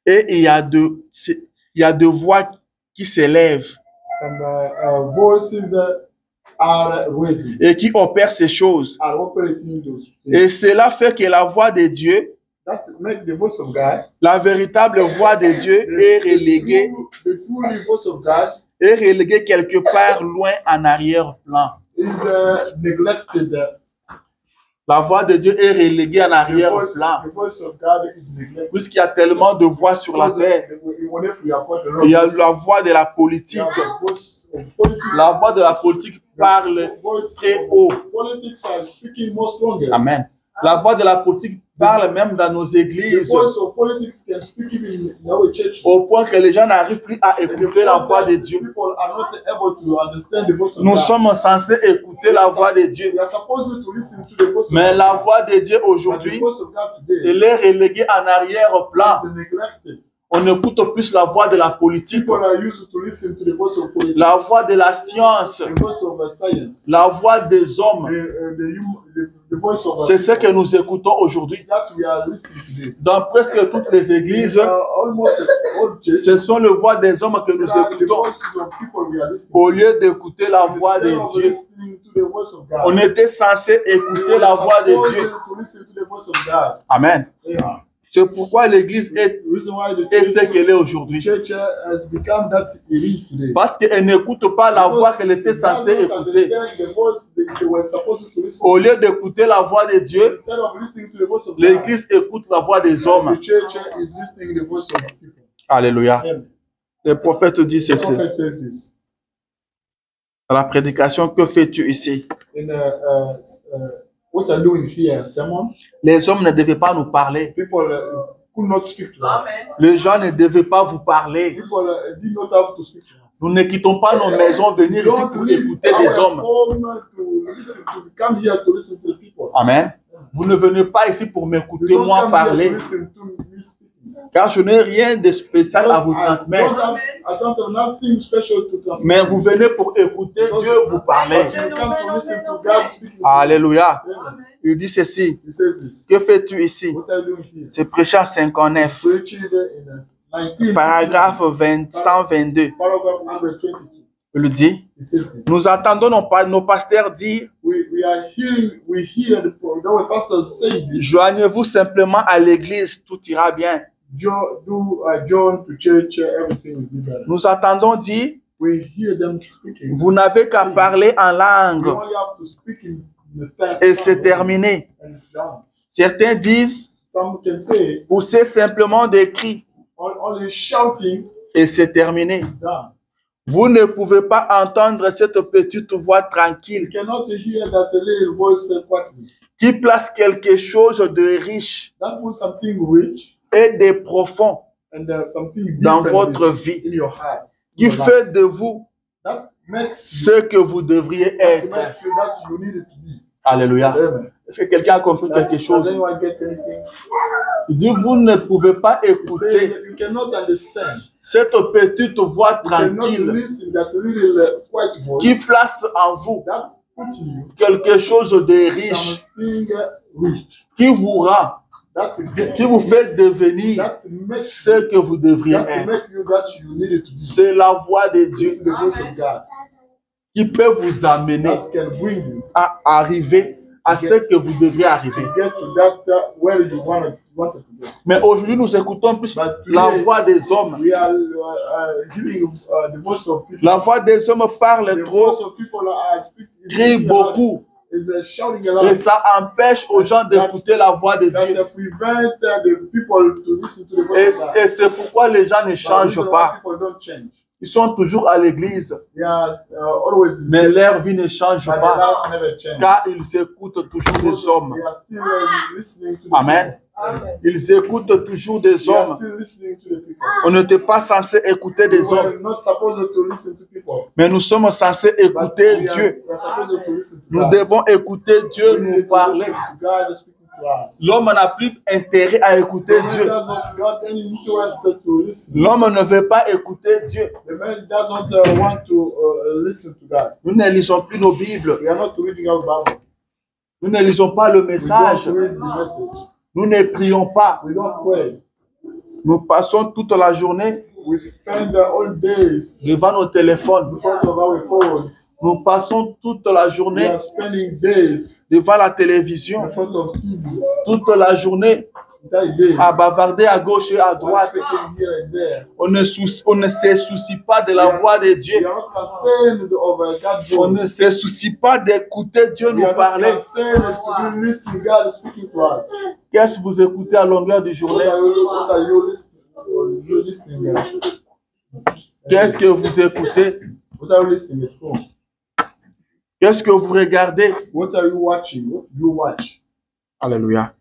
Et il y a de voix qui s'élèvent Some voices are raising, et qui opèrent ces choses. are operating those things. Et cela fait que la voix de Dieu, That make the voice of God, la véritable voix de Dieu, est reléguée the true voice of God quelque part loin en arrière-plan. is neglected. La voix de Dieu est reléguée en The arrière-plan. voice of God is neglected. Puisqu'il y a tellement de voix sur la Because terre. if we are called the Il y a wrong la voices, voix de la we politique. have the voice of politics. La voix de la politique parle The voice très of haut. politics are speaking more stronger. Amen. La voix de la politique parle même dans nos The églises, voice of politics can speak even in our churches. au point que les gens n'arrivent plus à écouter la voix de Dieu. People are not able to understand the voice of Nous God. sommes censés écouter la voix de Dieu. We are supposed to listen to the voice Mais of la God. voix de Dieu But the aujourd'hui, voice of God today elle est reléguée en arrière-plan. is neglected. On écoute plus la voix de la politique, People are used to listen to the voice of politics, la voix de la science, the voice of science, la voix des hommes. the voice of C'est ce que nous écoutons aujourd'hui. that we are listening today. Dans presque toutes les églises, Almost all churches, ce sont les voix des hommes que nous are the écoutons. voices of people we are listening Au lieu d'écouter la voix de Instead of Dieu, listening to the voice of God, on était censé écouter la voix de Dieu. to listen to the voice of God. Amen. Yeah. C'est pourquoi l'Église est The reason why the ce qu'elle est aujourd'hui. church has become that it is today. Parce qu'elle n'écoute pas la voix qu'elle était censée écouter. The voice they were supposed to listen Au lieu d'écouter la voix de Dieu, instead of listening to the voice of God, l'Église écoute la voix des hommes. the church is listening to the voice of people. Alléluia. Amen. Le prophète dit The ceci prophet says this dans la prédication: que fais-tu ici? in what I'm doing here, sermon. Les hommes ne devaient pas nous parler. People could not speak to us. Les gens ne devaient pas vous parler. People did not have to speak to us. Nous ne quittons pas nos maisons venir ici pour écouter des hommes. Home to listen to come here to listen to the people. Amen. Vous ne venez pas ici pour m'écouter You don't moi come parler, here to listen to me speaking. car je n'ai rien de spécial à vous I transmettre. don't have nothing special to transmit. Mais vous venez pour écouter Dieu vous parler. But you come to listen to God speaking. Alléluia. Amen. Il dit ceci: He says this. que fais-tu ici? What are you doing here? C'est prêché en 59, Preaching in 19. paragraphe 122. Paragraph 122. Il dit: He says this. nous entendons nos pasteurs dire, We hear the pastors say this. joignez-vous simplement à l'église, tout ira bien. Join to church, everything will be better. Nous entendons dire, We hear them speaking. vous n'avez qu'à parler en We langue only have to speak in the time. et c'est terminé. And it's done. Certains disent, Some can say poussez simplement des cris only shouting et c'est terminé. is done. Vous ne pouvez pas entendre cette petite voix tranquille You cannot hear that little voice quietly. qui place quelque chose de riche That puts something rich et de profond and something deep dans votre vie, in your heart. qui fait de vous That makes ce que vous devriez that être. makes you that you need it to be. Alléluia. Amen. Est-ce que quelqu'un a compris quelque Does chose? anyone get anything? Il dit, vous ne pouvez pas It says écouter that you cannot understand. cette petite voix You cannot tranquille listen that little quiet voice qui place en vous that puts in you quelque chose de riche, something rich. qui vous rend, qui vous fait devenir That makes ce que vous devriez that être. make you that you need it to be. C'est la voix de Dieu This is the voice of God qui peut vous amener that can bring you à arriver à ce que vous devriez arriver. to get to that where you wanted to go. Mais aujourd'hui, nous écoutons plus la voix des hommes. We are hearing the voice of people. La voix des hommes parle The trop, voice of people are crie beaucoup, is shouting a lot. et ça empêche aux gens d'écouter la voix de That Dieu. prevent the people to listen to the voice of God. Et c'est pourquoi les gens ne changent Reason why pas. people don't change. Ils sont toujours à l'église, They are always in mais church, leur vie ne change but their pas, life never changes. car ils écoutent toujours des hommes. They are still listening to the Amen. people. Ils écoutent toujours des They are hommes. still listening to the people. On n'était pas censé écouter We des hommes, were not supposed to listen to people. mais nous sommes censés But écouter we Dieu. are supposed to listen to Nous God. devons écouter Dieu We nous need to parler. listen to God speaking to us. L'homme n'a plus intérêt à écouter The Dieu. man doesn't got any interest to listen. L'homme ne veut pas écouter Dieu. The man doesn't want to listen to God. Nous ne lisons plus nos Bibles. We are not reading our Bible. Nous ne lisons pas le We message. don't read the message. Nous ne prions pas. We don't pray. Nous passons toute la journée We spend all days devant nos téléphones. in front of our phones. Nous passons toute la We journée are spending days devant la télévision. in front of TVs. Toute la journée Entire day. à bavarder à gauche et à We are droite. speaking here and there. On ne se soucie pas de la voix de We Dieu. are not concerned of God's On ne voice. se soucie pas d'écouter Dieu We nous are not parler. concerned to be listening God speaking to us. Qu'est-ce que vous écoutez à longueur de journée? What are you listening? You listening? Qu'est-ce que vous écoutez? What are you listening at home? Qu'est-ce que vous regardez? What are you watching? What do you watch? Alléluia.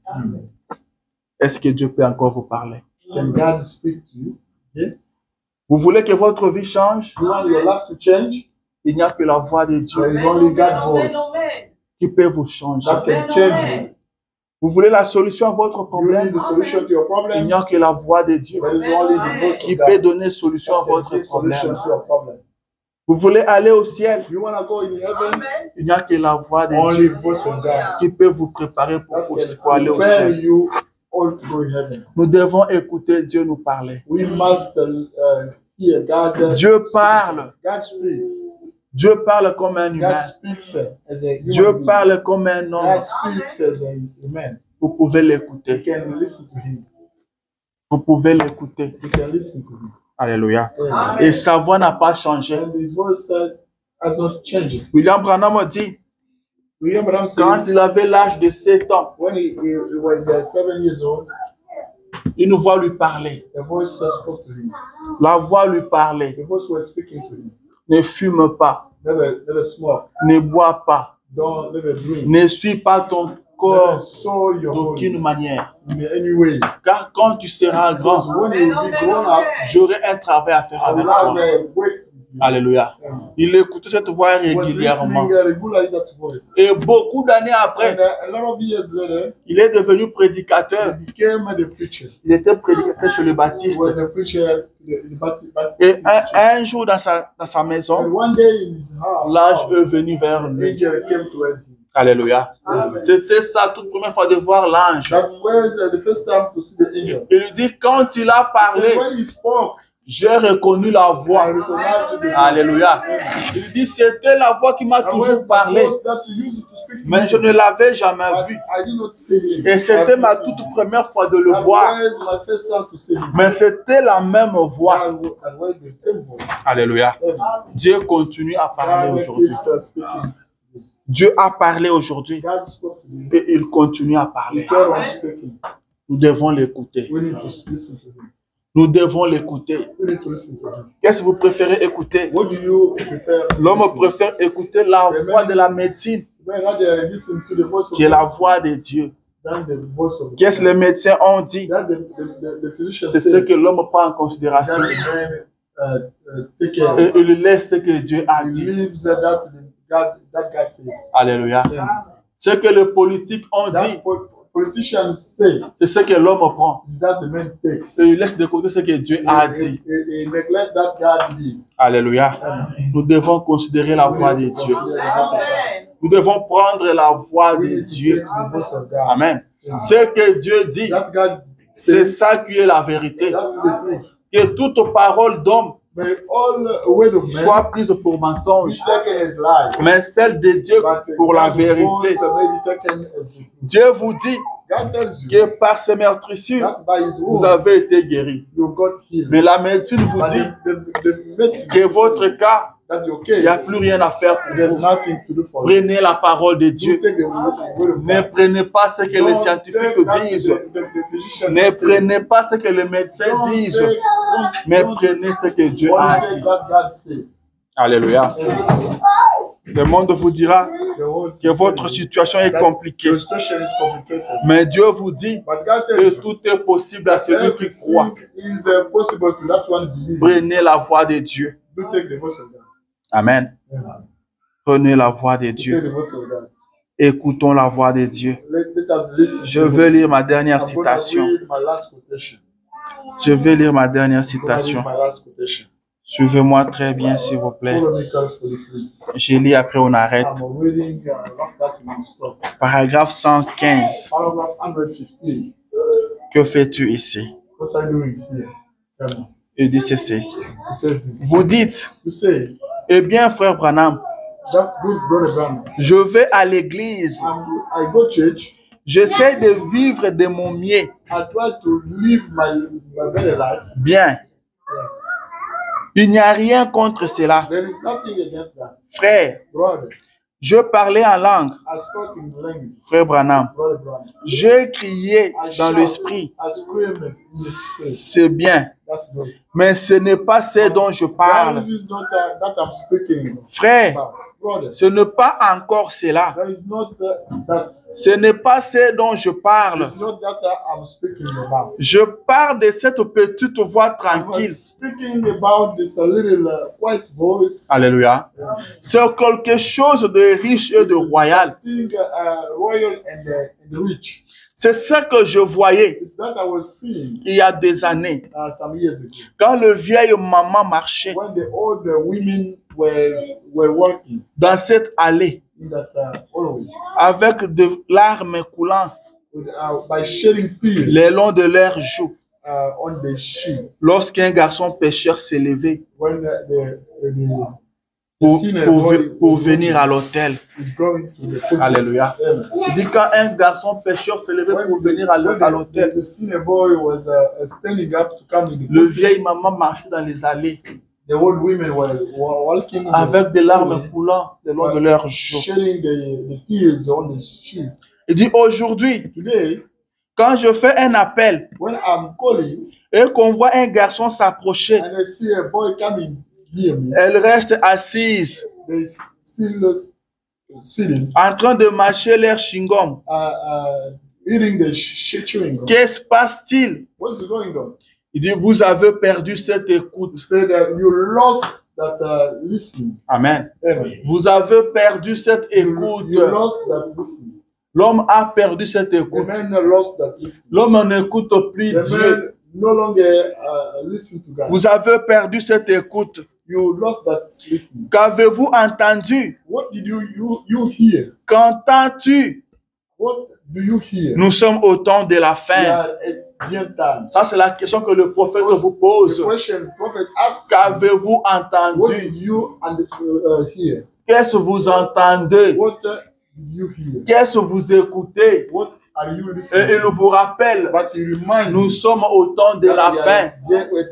Est-ce que Dieu peut encore vous parler? Can God speak to you? Yeah? Vous voulez que votre vie change? You want your life to change? Il n'y a que la voix de Dieu There is only God's voice qui peut vous changer. that can change you. Vous voulez la solution à votre You problème? need the solution to your Il problem. n'y a que la voix de Dieu There is only the voice qui of peut God. donner solution à That's the votre great solution problème. to your problem. Vous voulez aller au ciel? You want to go in heaven? Il n'y a que la voix de Only Dieu the voice of God. qui peut vous préparer That pour can aller au prepare ciel. you all to go in heaven. Nous devons écouter Dieu nous parler. We must hear God. Dieu parle. God speaks. Dieu parle comme un God humain. speaks as a human Dieu being. parle comme un homme. God speaks as a man. Vous pouvez You l'écouter. can listen to him. Vous pouvez l'écouter. You can listen to him. Alléluia. Amen. Et sa voix n'a pas changé. And his voice has not changed. William Branham dit, William Branham quand says il avait l'âge de 7 ans, when he was 7 years old, une voix lui parlait. the voice spoke to him. La voix lui parlait. The voice was speaking to him. Ne fume pas, Never smoke. ne bois pas, Never drink. ne suis pas ton Never corps soil your d'aucune body manière. in any way. Car quand tu seras Because grand, when you will be grown up, j'aurai un travail à faire I avec will have toi. a work with you. Alléluia. Il écoutait cette voix He was régulièrement. listening regularly that voice. Et beaucoup d'années And après, a lot of years later, il est devenu he prédicateur. became the preacher. Il était prédicateur chez les He baptistes. was a preacher in the Baptist Et church. un jour dans sa And maison, one day in his l'ange est house, venu vers an lui. angel came towards him. Alléluia. C'était sa toute première fois de voir l'ange. That was the first time to see the angel. Il lui dit, quand il a So parlé, when he spoke, j'ai reconnu la I voix. recognized the Alléluia. Il lui dit, c'était la voix qui m'a That was toujours the parlé, voice that you used to speak to mais me. je ne l'avais jamais But vu. I did not see him. Et c'était ma That toute première fois de le was voir. my first time to see him. Mais c'était la même voix. That was the same voice. Alléluia. Dieu continue à parler God aujourd'hui. keeps speaking. Dieu a parlé aujourd'hui God spoke to me. et il continue à He parler. kept on speaking. Nous devons l'écouter. We need to listen to him. Nous devons l'écouter. We need to listen to him. Qu'est-ce que vous préférez écouter? What do you prefer? L'homme préfère écuter la voix de la médecine, When I listen to the voice of qui est la God voix de Dieu. than the voice of Qu'est-ce que les médecins ont dit? That the physician C'est ce said que l'homme prend en that considération. the man take care Et of. il laisse ce que Dieu a He dit. believes that God said. Alléluia. Yeah. Ce que les politiques ont dit, That politicians say c'est ce que l'homme prend. is that the man takes. Et il laisse de côté ce que Dieu a dit. He neglect that God did. Alléluia. Nous devons considérer la voix de Dieu. Nous devons prendre la voix We de need to Dieu. take the voice of God. Amen. Ce que Dieu dit, That God c'est says, ça qui est la vérité. that's the truth. Que toute parole d'homme May all word of man soit prise pour be mensonge, taken as lie. mais celle de Dieu But pour la God's vérité. voice may be taken as the truth. Dieu vous dit God tells you que par ces meurtrissures, that by his vous wounds avez été guéris. you got healed. Mais la médecine vous But dit the medicine que votre cas, that your il n'y a case, plus rien à faire pour there's vous. nothing to do for you. Prenez la parole de You Dieu. take the word of Ne God. prenez pas ce que les Don't scientifiques take that disent. the physician Ne say. prenez pas ce que les médecins Don't disent. take- Mais don't prenez ce que Dieu only a take dit. what God said. Alléluia. Le monde vous dira The whole que votre situation est compliquée. your situation is complicated. Mais Dieu vous dit But God que tells you tout est possible à celui qui croit. everything is possible to that one believe. Prenez la voix de Dieu. Do take the voice of God. Amen. Amen. Prenez la voix de Take Dieu. the voice of God. Écoutons la voix de Dieu. Let us listen. Je to the vais voice. lire ma dernière I'm gonna citation. read my last quotation. Je vais lire ma dernière I'm gonna read citation. my last quotation. Suivez-moi très bien, s'il vous plaît. Follow me carefully, please. Je lis, après on arrête. I'm reading after that we will stop. Paragraphe 115. Paragraph 115. Que fais-tu ici? What are you doing here? Simon? Il dit ceci. He says this. Vous dites, You say, eh bien, frère Branham, that's good, brother Branham. je vais à l'église. I go to church. J'essaie de vivre de mon mieux. I try to live my better life. Bien. Yes. Il n'y a rien contre cela. There is nothing against that. Frère, Brother, je parlais en langue. I spoke in language. Frère Branham, Brother Branham. j'ai crié I dans shout, l'esprit. I scream in the spirit. C'est bien. That's good. Mais ce n'est pas ce dont je parle. That is not that I'm speaking Frère, about. Brother, ce n'est pas encore cela. there is not that. Ce n'est pas ce dont je parle. It's not that I'm speaking about. Je parle de cette petite voix I'm tranquille. speaking about this little quiet voice. Alléluia. C'est quelque chose de riche et de royal. Something royal and rich. C'est ça que je voyais It's that I was seeing il y a des années. some years ago. Quand le vieil maman marchait When the old women were working dans cette allée in that hallway avec de larmes coulant by shedding tears le long de leurs joues. on the sheet. Lorsqu'un garçon pécheur s'est levé When pour venir à l'hôtel. Alléluia. Il dit quand un garçon pécheur s'est levé pour venir à l'hôtel, le vieil maman marchait dans les allées the old women were walking avec des larmes coulant le long de leurs joues. shedding the tears on the sheet. Il dit aujourd'hui, Today, quand je fais un appel when I'm calling et qu'on voit un garçon s'approcher, and I see a boy coming near me, elle reste assise they still sitting, en train de mâcher leur chewing-gum. eating the chewing gum. Qu'est-ce qui se passe-t-il? What's going on? Il dit, vous avez perdu cette écoute. You say that you lost that listening. Amen. Amen. Vous avez perdu cette écoute. You lost that listening. L'homme a perdu cette The écoute. man lost that listening. L'homme n'écoute plus The Dieu. man no longer listen to God. Vous avez perdu cette écoute. You lost that listening. Qu'avez-vous entendu? What did you hear? Qu'entends-tu? What do you hear? Nous sommes au temps de la We fin. are at the end times. Ça, c'est la question que le prophète vous pose. The question prophet asks, Qu'avez-vous what entendu? did you hear? Qu'est-ce que vous entendez? What did you hear? Qu'est-ce que vous écoutez? What are you Et listening il to? vous rappelle, But he reminds nous you sommes au temps de that la we are fin. at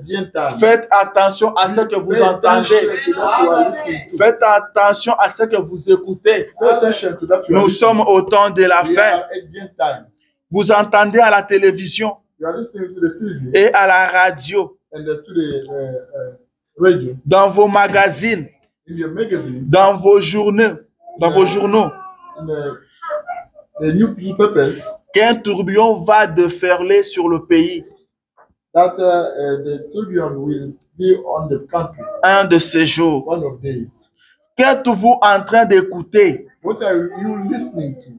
the end times. Faites attention à ce que vous Pay attention entendez. to that you are listening to. Faites attention à ce que vous écoutez. Pay attention to that you are Nous listening sommes au temps de la to. We fin. are at the end time. Vous entendez à la télévision You are listening to the TV et à la radio, and to the radio, dans vos magazines, in your magazines, dans vos journaux, in the newspapers, qu'un tourbillon va déferler sur le pays that the tourbillon will be on the country un de ces jours. one of days. Qu'êtes-vous en train d'écouter? What are you listening to?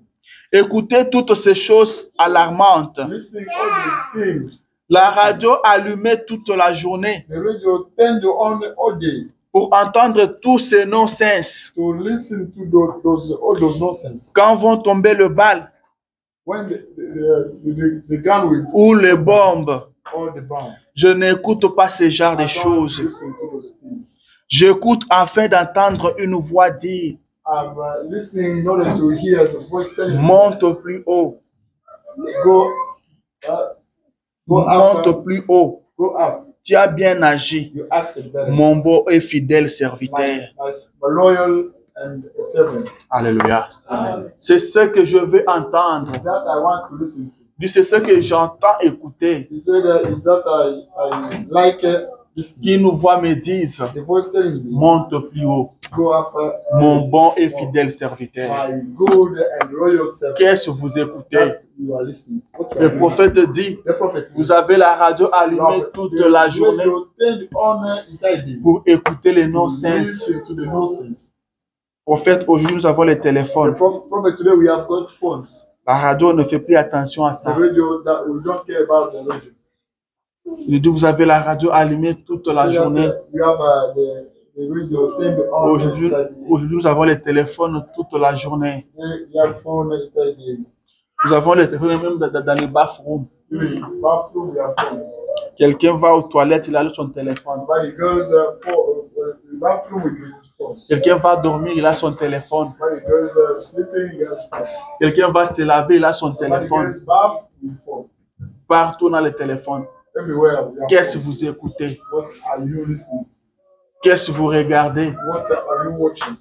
Écoutez toutes ces choses alarmantes. Listening all these things. La radio allumée toute la journée The radio turned on all day pour entendre tous ces non-sens. to listen to all those nonsense. Quand vont tomber le bal When the gun will ou les bombes, all the bomb. je n'écoute pas ce genre de I don't choses. listen to those things. J'écoute afin d'entendre une voix dire, I'm listening in order to hear the voice telling me, monte plus haut, go up, monte plus haut. go up. Tu as bien agi, You acted better. mon beau et fidèle serviteur. My loyal and servant. Alléluia. C'est ce que je veux entendre. That I want to listen to. C'est ce que j'entends écouter. He said is that I like listening. Qui nous voit me disent, The voice telling me, monte plus haut, go up, mon bon et fidèle serviteur. my good and loyal servant. Qu'est-ce que vous écoutez? That you are listening. What you are Le prophète dit, The prophet says, vous avez la radio allumée toute la journée radio turned on entire day. pour écouter les To non-sens. listen to the nonsense. Prophète, aujourd'hui nous avons les The téléphones. prophet today we have got phones. La radio ne fait plus attention à The ça. radio that we don't care about the radios. Il dit, vous avez la radio allumée toute la So that, journée. we have the radio turned on Aujourd'hui, entire day. aujourd'hui, nous avons les téléphones toute la journée. We have phone entire day. Nous avons les téléphones même dans les bathrooms. Even in the bathroom we have phones. Quelqu'un va aux toilettes, il a son téléphone. Somebody goes for the bathroom with his phone. Quelqu'un va dormir, il a son téléphone. Somebody goes sleeping, he has phone. Quelqu'un va se laver, il a son Somebody téléphone. goes bath with phone. Partout dans le téléphone. Everywhere we have Qu'est-ce que phone. vous écoutez? What are you listening? Qu'est-ce que vous regardez? What are you watching?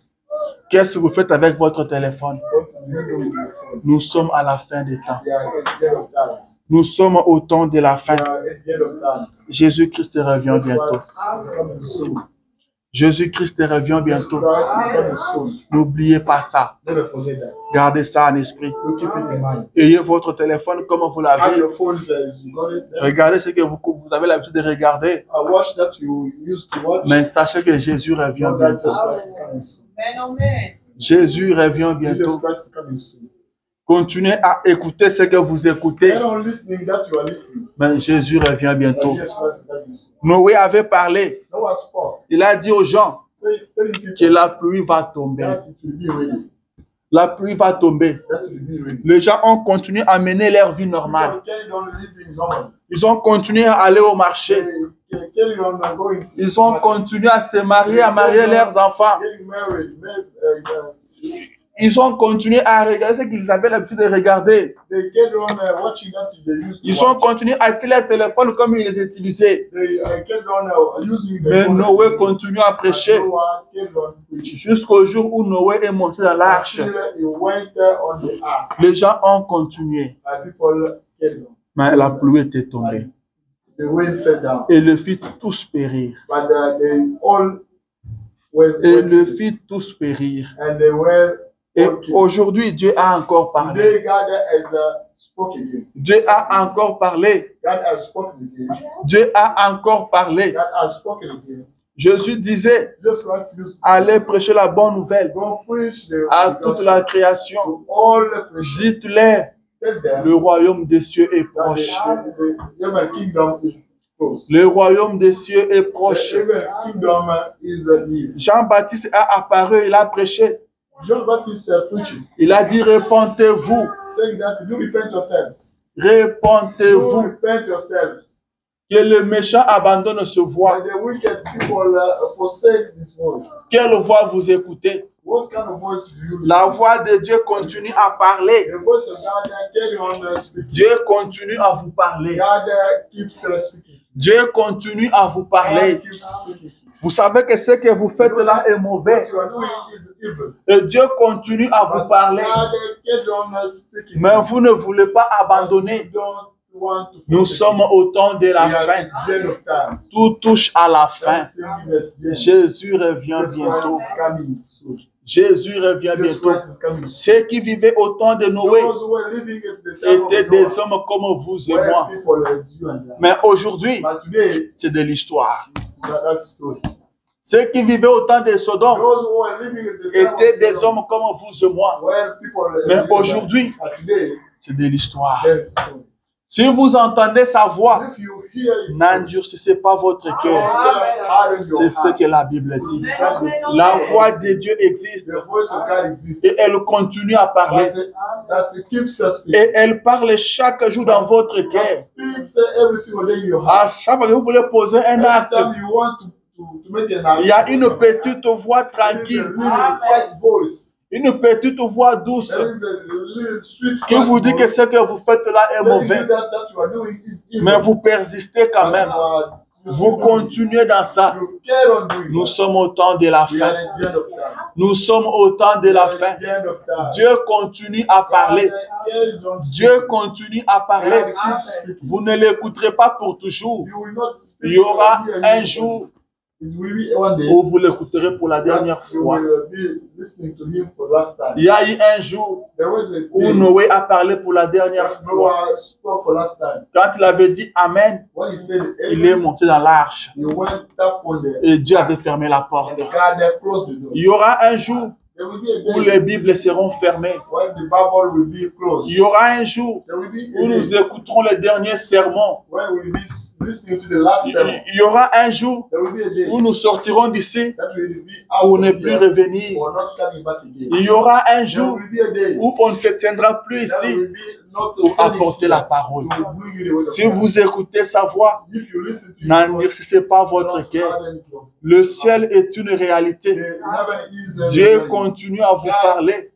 Qu'est-ce que vous faites avec votre téléphone? What do you do with your phone? Nous sommes à la fin des temps. We are at the end of times. Nous sommes au temps de la We fin. are at the end of times. Jésus-Christ revient Jesus bientôt. Christ is coming soon. Jésus-Christ revient Jesus bientôt. Christ is coming soon. N'oubliez pas ça. Never forget that. Gardez ça en esprit. You keep it in mind. Ayez votre téléphone comme vous Have l'avez. your phone as you got it. Regardez ce que vous avez l'habitude de regarder. Watch that you used to watch. Mais sachez que Jésus revient Know that bientôt. Jesus Christ is coming soon. Jésus revient Jesus bientôt. Christ is coming soon. Continuez à écouter ce que vous écoutez. Carry on listening that you are listening. Mais Jésus revient bientôt. Yes, Christ is coming soon. Noé avait parlé. Noah spoke. Il a dit aux gens Telling que people la pluie va tomber. that it will be ready. La pluie va tomber. That will be ready. Les gens ont continué à mener leur vie normale. People carry on living normally. Ils ont continué à aller au marché. They carry on going. Ils ont continué à se marier, à marier leurs enfants. Getting married. Ils ont continué à regarder ce qu'ils avaient l'habitude de regarder. They get on watching that they used to Ils ont watch. continué à utiliser leur téléphone comme ils les utilisaient. They get on using the Mais phone. Noé continue à prêcher Noah kept on preaching. jusqu'au jour où Noé est monté dans l'arche. Until he went on the ark. Les gens ont continué. And people kept on. Mais la pluie était tombée. The wind fell down. Et le fit tous périr. But they all Et le fit tous périr. and they were Et all killed. aujourd'hui, Dieu a encore parlé. Today God has spoken again. Dieu a encore parlé. God has spoken again. Dieu a encore parlé. God has spoken again. Jésus disait, Jesus Christ used to say, allez prêcher la bonne nouvelle go preach the à toute gospel la création. to all the creation. Dites-les, Tell them le royaume des cieux est that proche. the heaven kingdom is close. Le royaume des cieux est proche. The heaven kingdom is near. Jean-Baptiste a apparu, il a prêché. John Baptist preaching, Il a dit, repentez-vous, saying that you repent yourselves. You repentez-vous, repent yourselves. que le méchant abandonne ce And voix. the wicked people forsake this voice. Quelle voix vous écoutez? What kind of voice do you La listen? voix de Dieu continue à parler. The voice of God carry on speaking. Dieu continue à vous parler. God keeps speaking. Dieu continue à vous God parler. keeps speaking. Vous savez que ce que vous faites là est mauvais. What you are doing is evil. Et Dieu continue à vous But parler. God carry on speaking. Mais vous ne voulez pas abandonner. You don't want to Nous forsake sommes it. au temps de la We are fin. at the end of time. Tout touche à la fin. Everything is at the end. Jésus revient Jesus bientôt. Christ is coming soon. Jésus revient Jesus bientôt. Christ is coming soon. Ceux qui vivaient au temps de Noé Those who were living at the time étaient of des Noah hommes comme vous et were moi. people as you and I. Mais aujourd'hui, But today, c'est de l'histoire. that's story. Ceux qui vivaient au temps de Sodome Those who were living at the time of étaient des Sodom hommes comme vous et moi. were people as Mais you and I. aujourd'hui, But today, c'est de l'histoire. there is story. Si vous entendez sa voix, If you hear his voice, n'endurcissez pas votre cœur. harden your C'est ce heart. que la Bible dit. La voix de Dieu existe The voice of God exists. et elle continue à parler. That keeps us speaking. Et elle parle chaque jour dans votre cœur. Speaks every single day in your À heart. chaque fois que vous voulez poser un Every acte, time you want to make an act, il y a une petite voix there is a tranquille, little quiet voice. une petite voix douce There is a little sweet qui vous dit que ce que vous faites là est telling you mauvais. that you are doing is evil. Mais vous persistez quand même. Vous continuez dans ça. You carry on doing Nous that. sommes au temps de la We fin. are at the end of time. Nous sommes au temps de We la are fin. at the end of time. Dieu continue à parler. God carries on Dieu speaking. continue à parler. God keeps speaking. Vous ne l'écouterez pas pour toujours. You will not speak Il y aura or hear un him. jour It will be one day où vous l'écouterez pour la dernière that you fois. will be listening to him for the last time. Il y a eu un jour There was a où day Noé a parlé pour la dernière that fois. Noah spoke for last time. Quand il avait dit Amen, When he said il est amen, monté dans l'arche he went up on there et Dieu avait fermé la porte. and the God closed the door. Il y aura un jour There will be a où day les Bibles seront fermées. when the Bible will be closed. Il y aura un jour There will be où a nous day écouterons les derniers sermons. when we will be listening to the last sermon. Il y aura un jour There will be a day où nous sortirons d'ici that we will be pour out ne of plus here revenir. or not coming back again. Il y aura un There jour will be a day où on ne se tiendra plus that ici will be not pour standing apporter here la parole. to bring you the word of Si God. vous écoutez sa voix, If you listen to his voice, n'endurcissez pas votre don't cœur. harden your- Le ciel est une réalité. The heaven is a Dieu reality. continue à vous parler.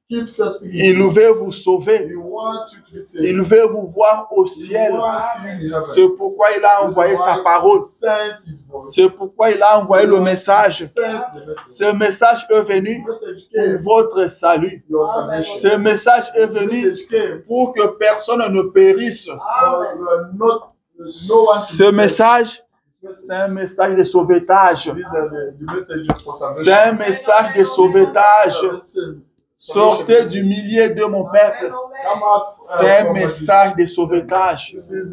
Keeps us speaking. Il veut vous sauver. He wants you to be saved. Il veut vous voir au He ciel. wants you in heaven. C'est pourquoi il a envoyé sa parole. Sent his voice. C'est pourquoi il a envoyé le message. Sent the message. Ce message est venu This message pour came votre salut. your salvation. Ce message est This venu message came pour que personne ne périsse. for you are not no one to Ce message, This c'est un message de sauvetage. These are the message for salvation. C'est un message de sauvetage. Listen, Sortez du milieu de mon peuple. Come out, C'est un from message de sauvetage. This is,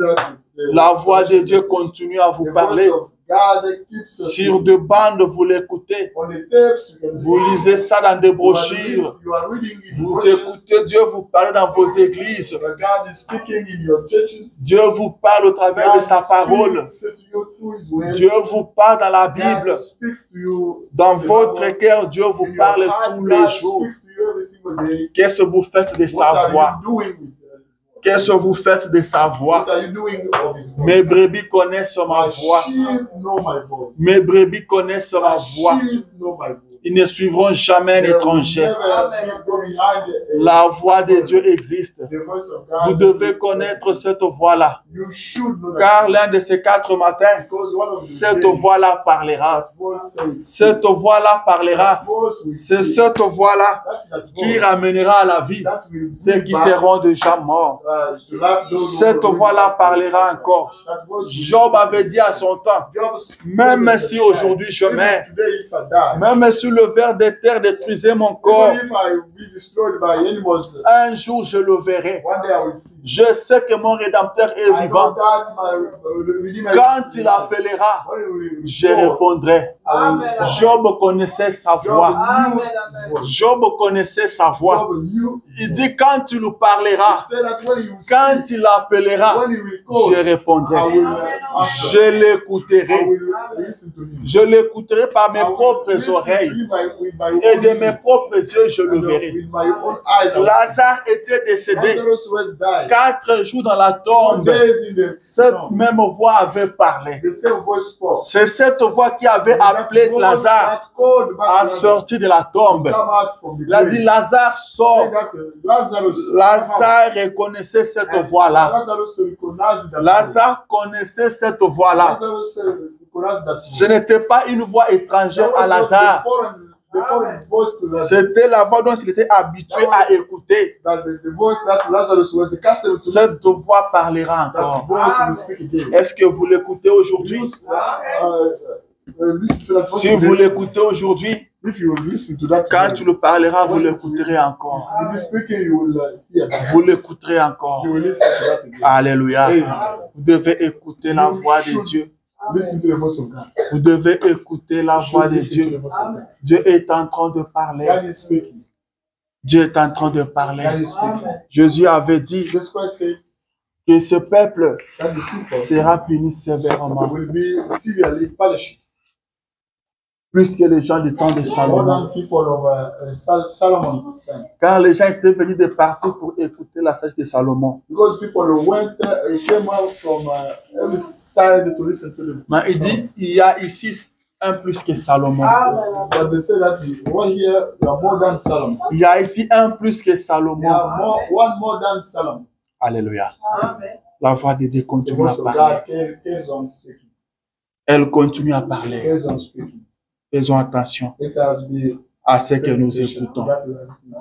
La voix de Dieu continue à vous the parler. voice of God keeps us Sur de bandes, vous l'écoutez. on the tapes. You can Vous listen. lisez ça dans des You are brochures. reading in Vous brochures. écoutez Dieu vous parler dans vos églises. God is speaking in your churches. Dieu vous parle au travers de sa parole. Speaks to you through His word. Dieu vous parle dans la Bible. God speaks to you Dans in the votre Bible. cœur, Dieu vous In your parle heart, tous les God jours. speaks to you every single day. Qu'est-ce que vous faites de What sa are voix? you doing with Qu'est-ce que vous faites de sa voix? What are you doing of His voice? Mes brebis connaissent ma My voix. sheep know my voice. Mes brebis connaissent ma My voix. sheep know my voice. Ils ne suivront jamais un They will étranger. never go behind La voix de Dieu existe. the voice of Vous God. devez connaître cette voix-là. You should know that. Car l'un de ces 4 matins, Because one of the cette days, voix-là parlera. voice says, Cette voix-là parlera. voice will C'est speak. cette voix-là That's that qui voice ramènera à la vie that will ceux bring qui back, seront déjà morts. to life those who Cette will voix-là bring parlera back. encore. That voice will Job speak. avait dit à son temps, Job même said si at the aujourd'hui time, je even meurs, today if I die, même si le ver de terre détruisait mon corps, even if I be destroyed by animals, un jour je le verrai. one day I will see. Je sais que mon Rédempteur est I know vivant. that my Redeemer Quand is il alive. appellera, When he will je call, répondrai. I will respond. Job connaissait sa Job voix. knew his voice. Job connaissait sa voix. Job knew his Il voice. dit quand tu le He parleras, said that when he will quand speak, il appellera, when he will call, je répondrai. I will answer. Je I l'écouterai. will listen to him. Je l'écouterai par mes I will propres listen to oreilles him with my et own de mes ears. propres yeux, je le And verrai. with my own eyes, I will see. Lazare était décédé Lazarus was died. 4 jours dans la 4 tombe. days in the Cette tomb. même voix avait parlé. The same voice spoke. C'est cette voix qui avait appelé That voice Lazare that called back à Lazarus sortir de la to tombe. come out from the Il a grave. dit Lazare Say sort. that Lazarus, Lazare reconnaissait cette voix-là. Lazarus recognized that Lazare connaissait cette voix-là. Lazarus recognized that Ce n'était pas une voix étrangère à Lazare. The foreign voice to Lazarus. C'était la voix dont il était habitué à écouter. That the voice that Lazarus was accustomed to listen Cette voix parlera that encore. voice will speak again. Est-ce que vous l'écoutez aujourd'hui? Listen to that voice Si vous again. l'écoutez aujourd'hui, If you listen to that quand voice, tu le parleras, vous l'écouterez encore. you will be speaking, you will hear that. Vous l'écouterez encore. You will listen to that again. Alléluia. Amen. Vous devez écouter la voix de Dieu. Listen to the voice of God. Vous devez écouter la You voix should de listen to the Dieu. voice of God. Dieu est en train de parler. God is speaking. Dieu est en train de God parler. is speaking. Jésus avait dit This Christ said que ce peuple that the people sera puni sévèrement, will be severely punished. plus que les gens du temps de More Salomon. than people of Solomon time. Car les gens étaient venus de partout pour écouter la sagesse de Salomon. Because people came out from every side to listen to them. Mais il dit, il y a ici un plus que Salomon. But they say that right here, you are more than Solomon. Il y a ici un plus que You Salomon. are one more than Solomon. Alléluia. La voix de Dieu The continue voice à of parler. God carries on speaking. Elle continue à parler. Carries on speaking. Faisons attention Let us be à ce que nous patient. écoutons. That we are listening to.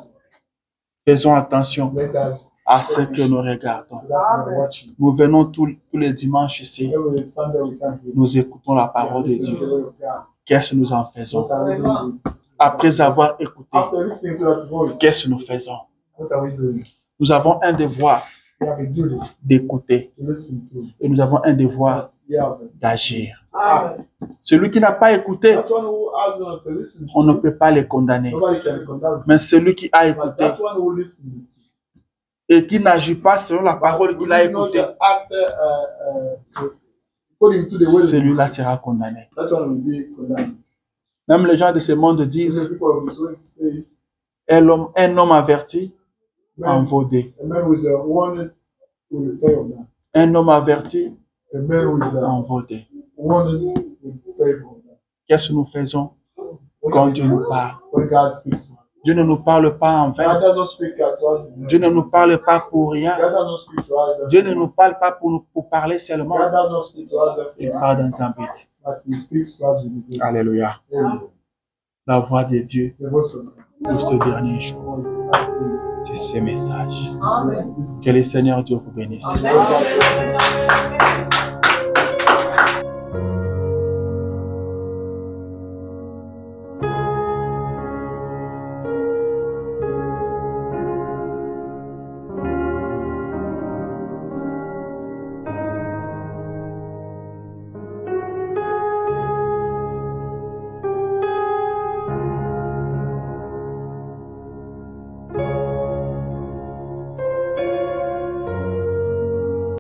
Faisons attention Let us à ce que nous regardons. that we are watching. Nous venons tous les dimanches ici. Every Sunday we come here. Nous écoutons la We are parole de listening to Dieu. the word of God. Qu'est-ce que nous en faisons? What are we doing? Après avoir écouté, After listening to that voice, qu'est-ce que nous faisons? what are we doing? Nous avons un devoir We have a duty d'écouter to listen to. et nous avons un devoir We have d'agir. a Celui qui n'a pas écouté, that one who has not to listen on ne to, peut pas le condamner. nobody can condemn. Mais celui qui a But écouté that one who listens et qui n'agit pas selon la parole who qu'il a did not écoutée, act according to the word of celui-là God, sera condamné. that one will be condemned. Même les gens de ce monde The disent, people of this world say, un homme averti en man, vaut deux. a man who is warned will pay on that. Un homme averti A man who is en vaut deux. warned will pay for that. Qu'est-ce que nous faisons What quand do we Dieu do nous parle? when God speaks to us? Dieu ne nous parle pas en God vain. doesn't speak to us. Dieu ne nous parle pas pour rien. God doesn't speak to us. Dieu ne nous parle pas pour parler seulement. God doesn't speak to us. Il parle dans un but. But He speaks to us with the good. Alléluia. Amen. La voix de Dieu The voice of God. pour ce dernier jour, c'est ce message. Que le Seigneur Dieu vous bénisse. Amen.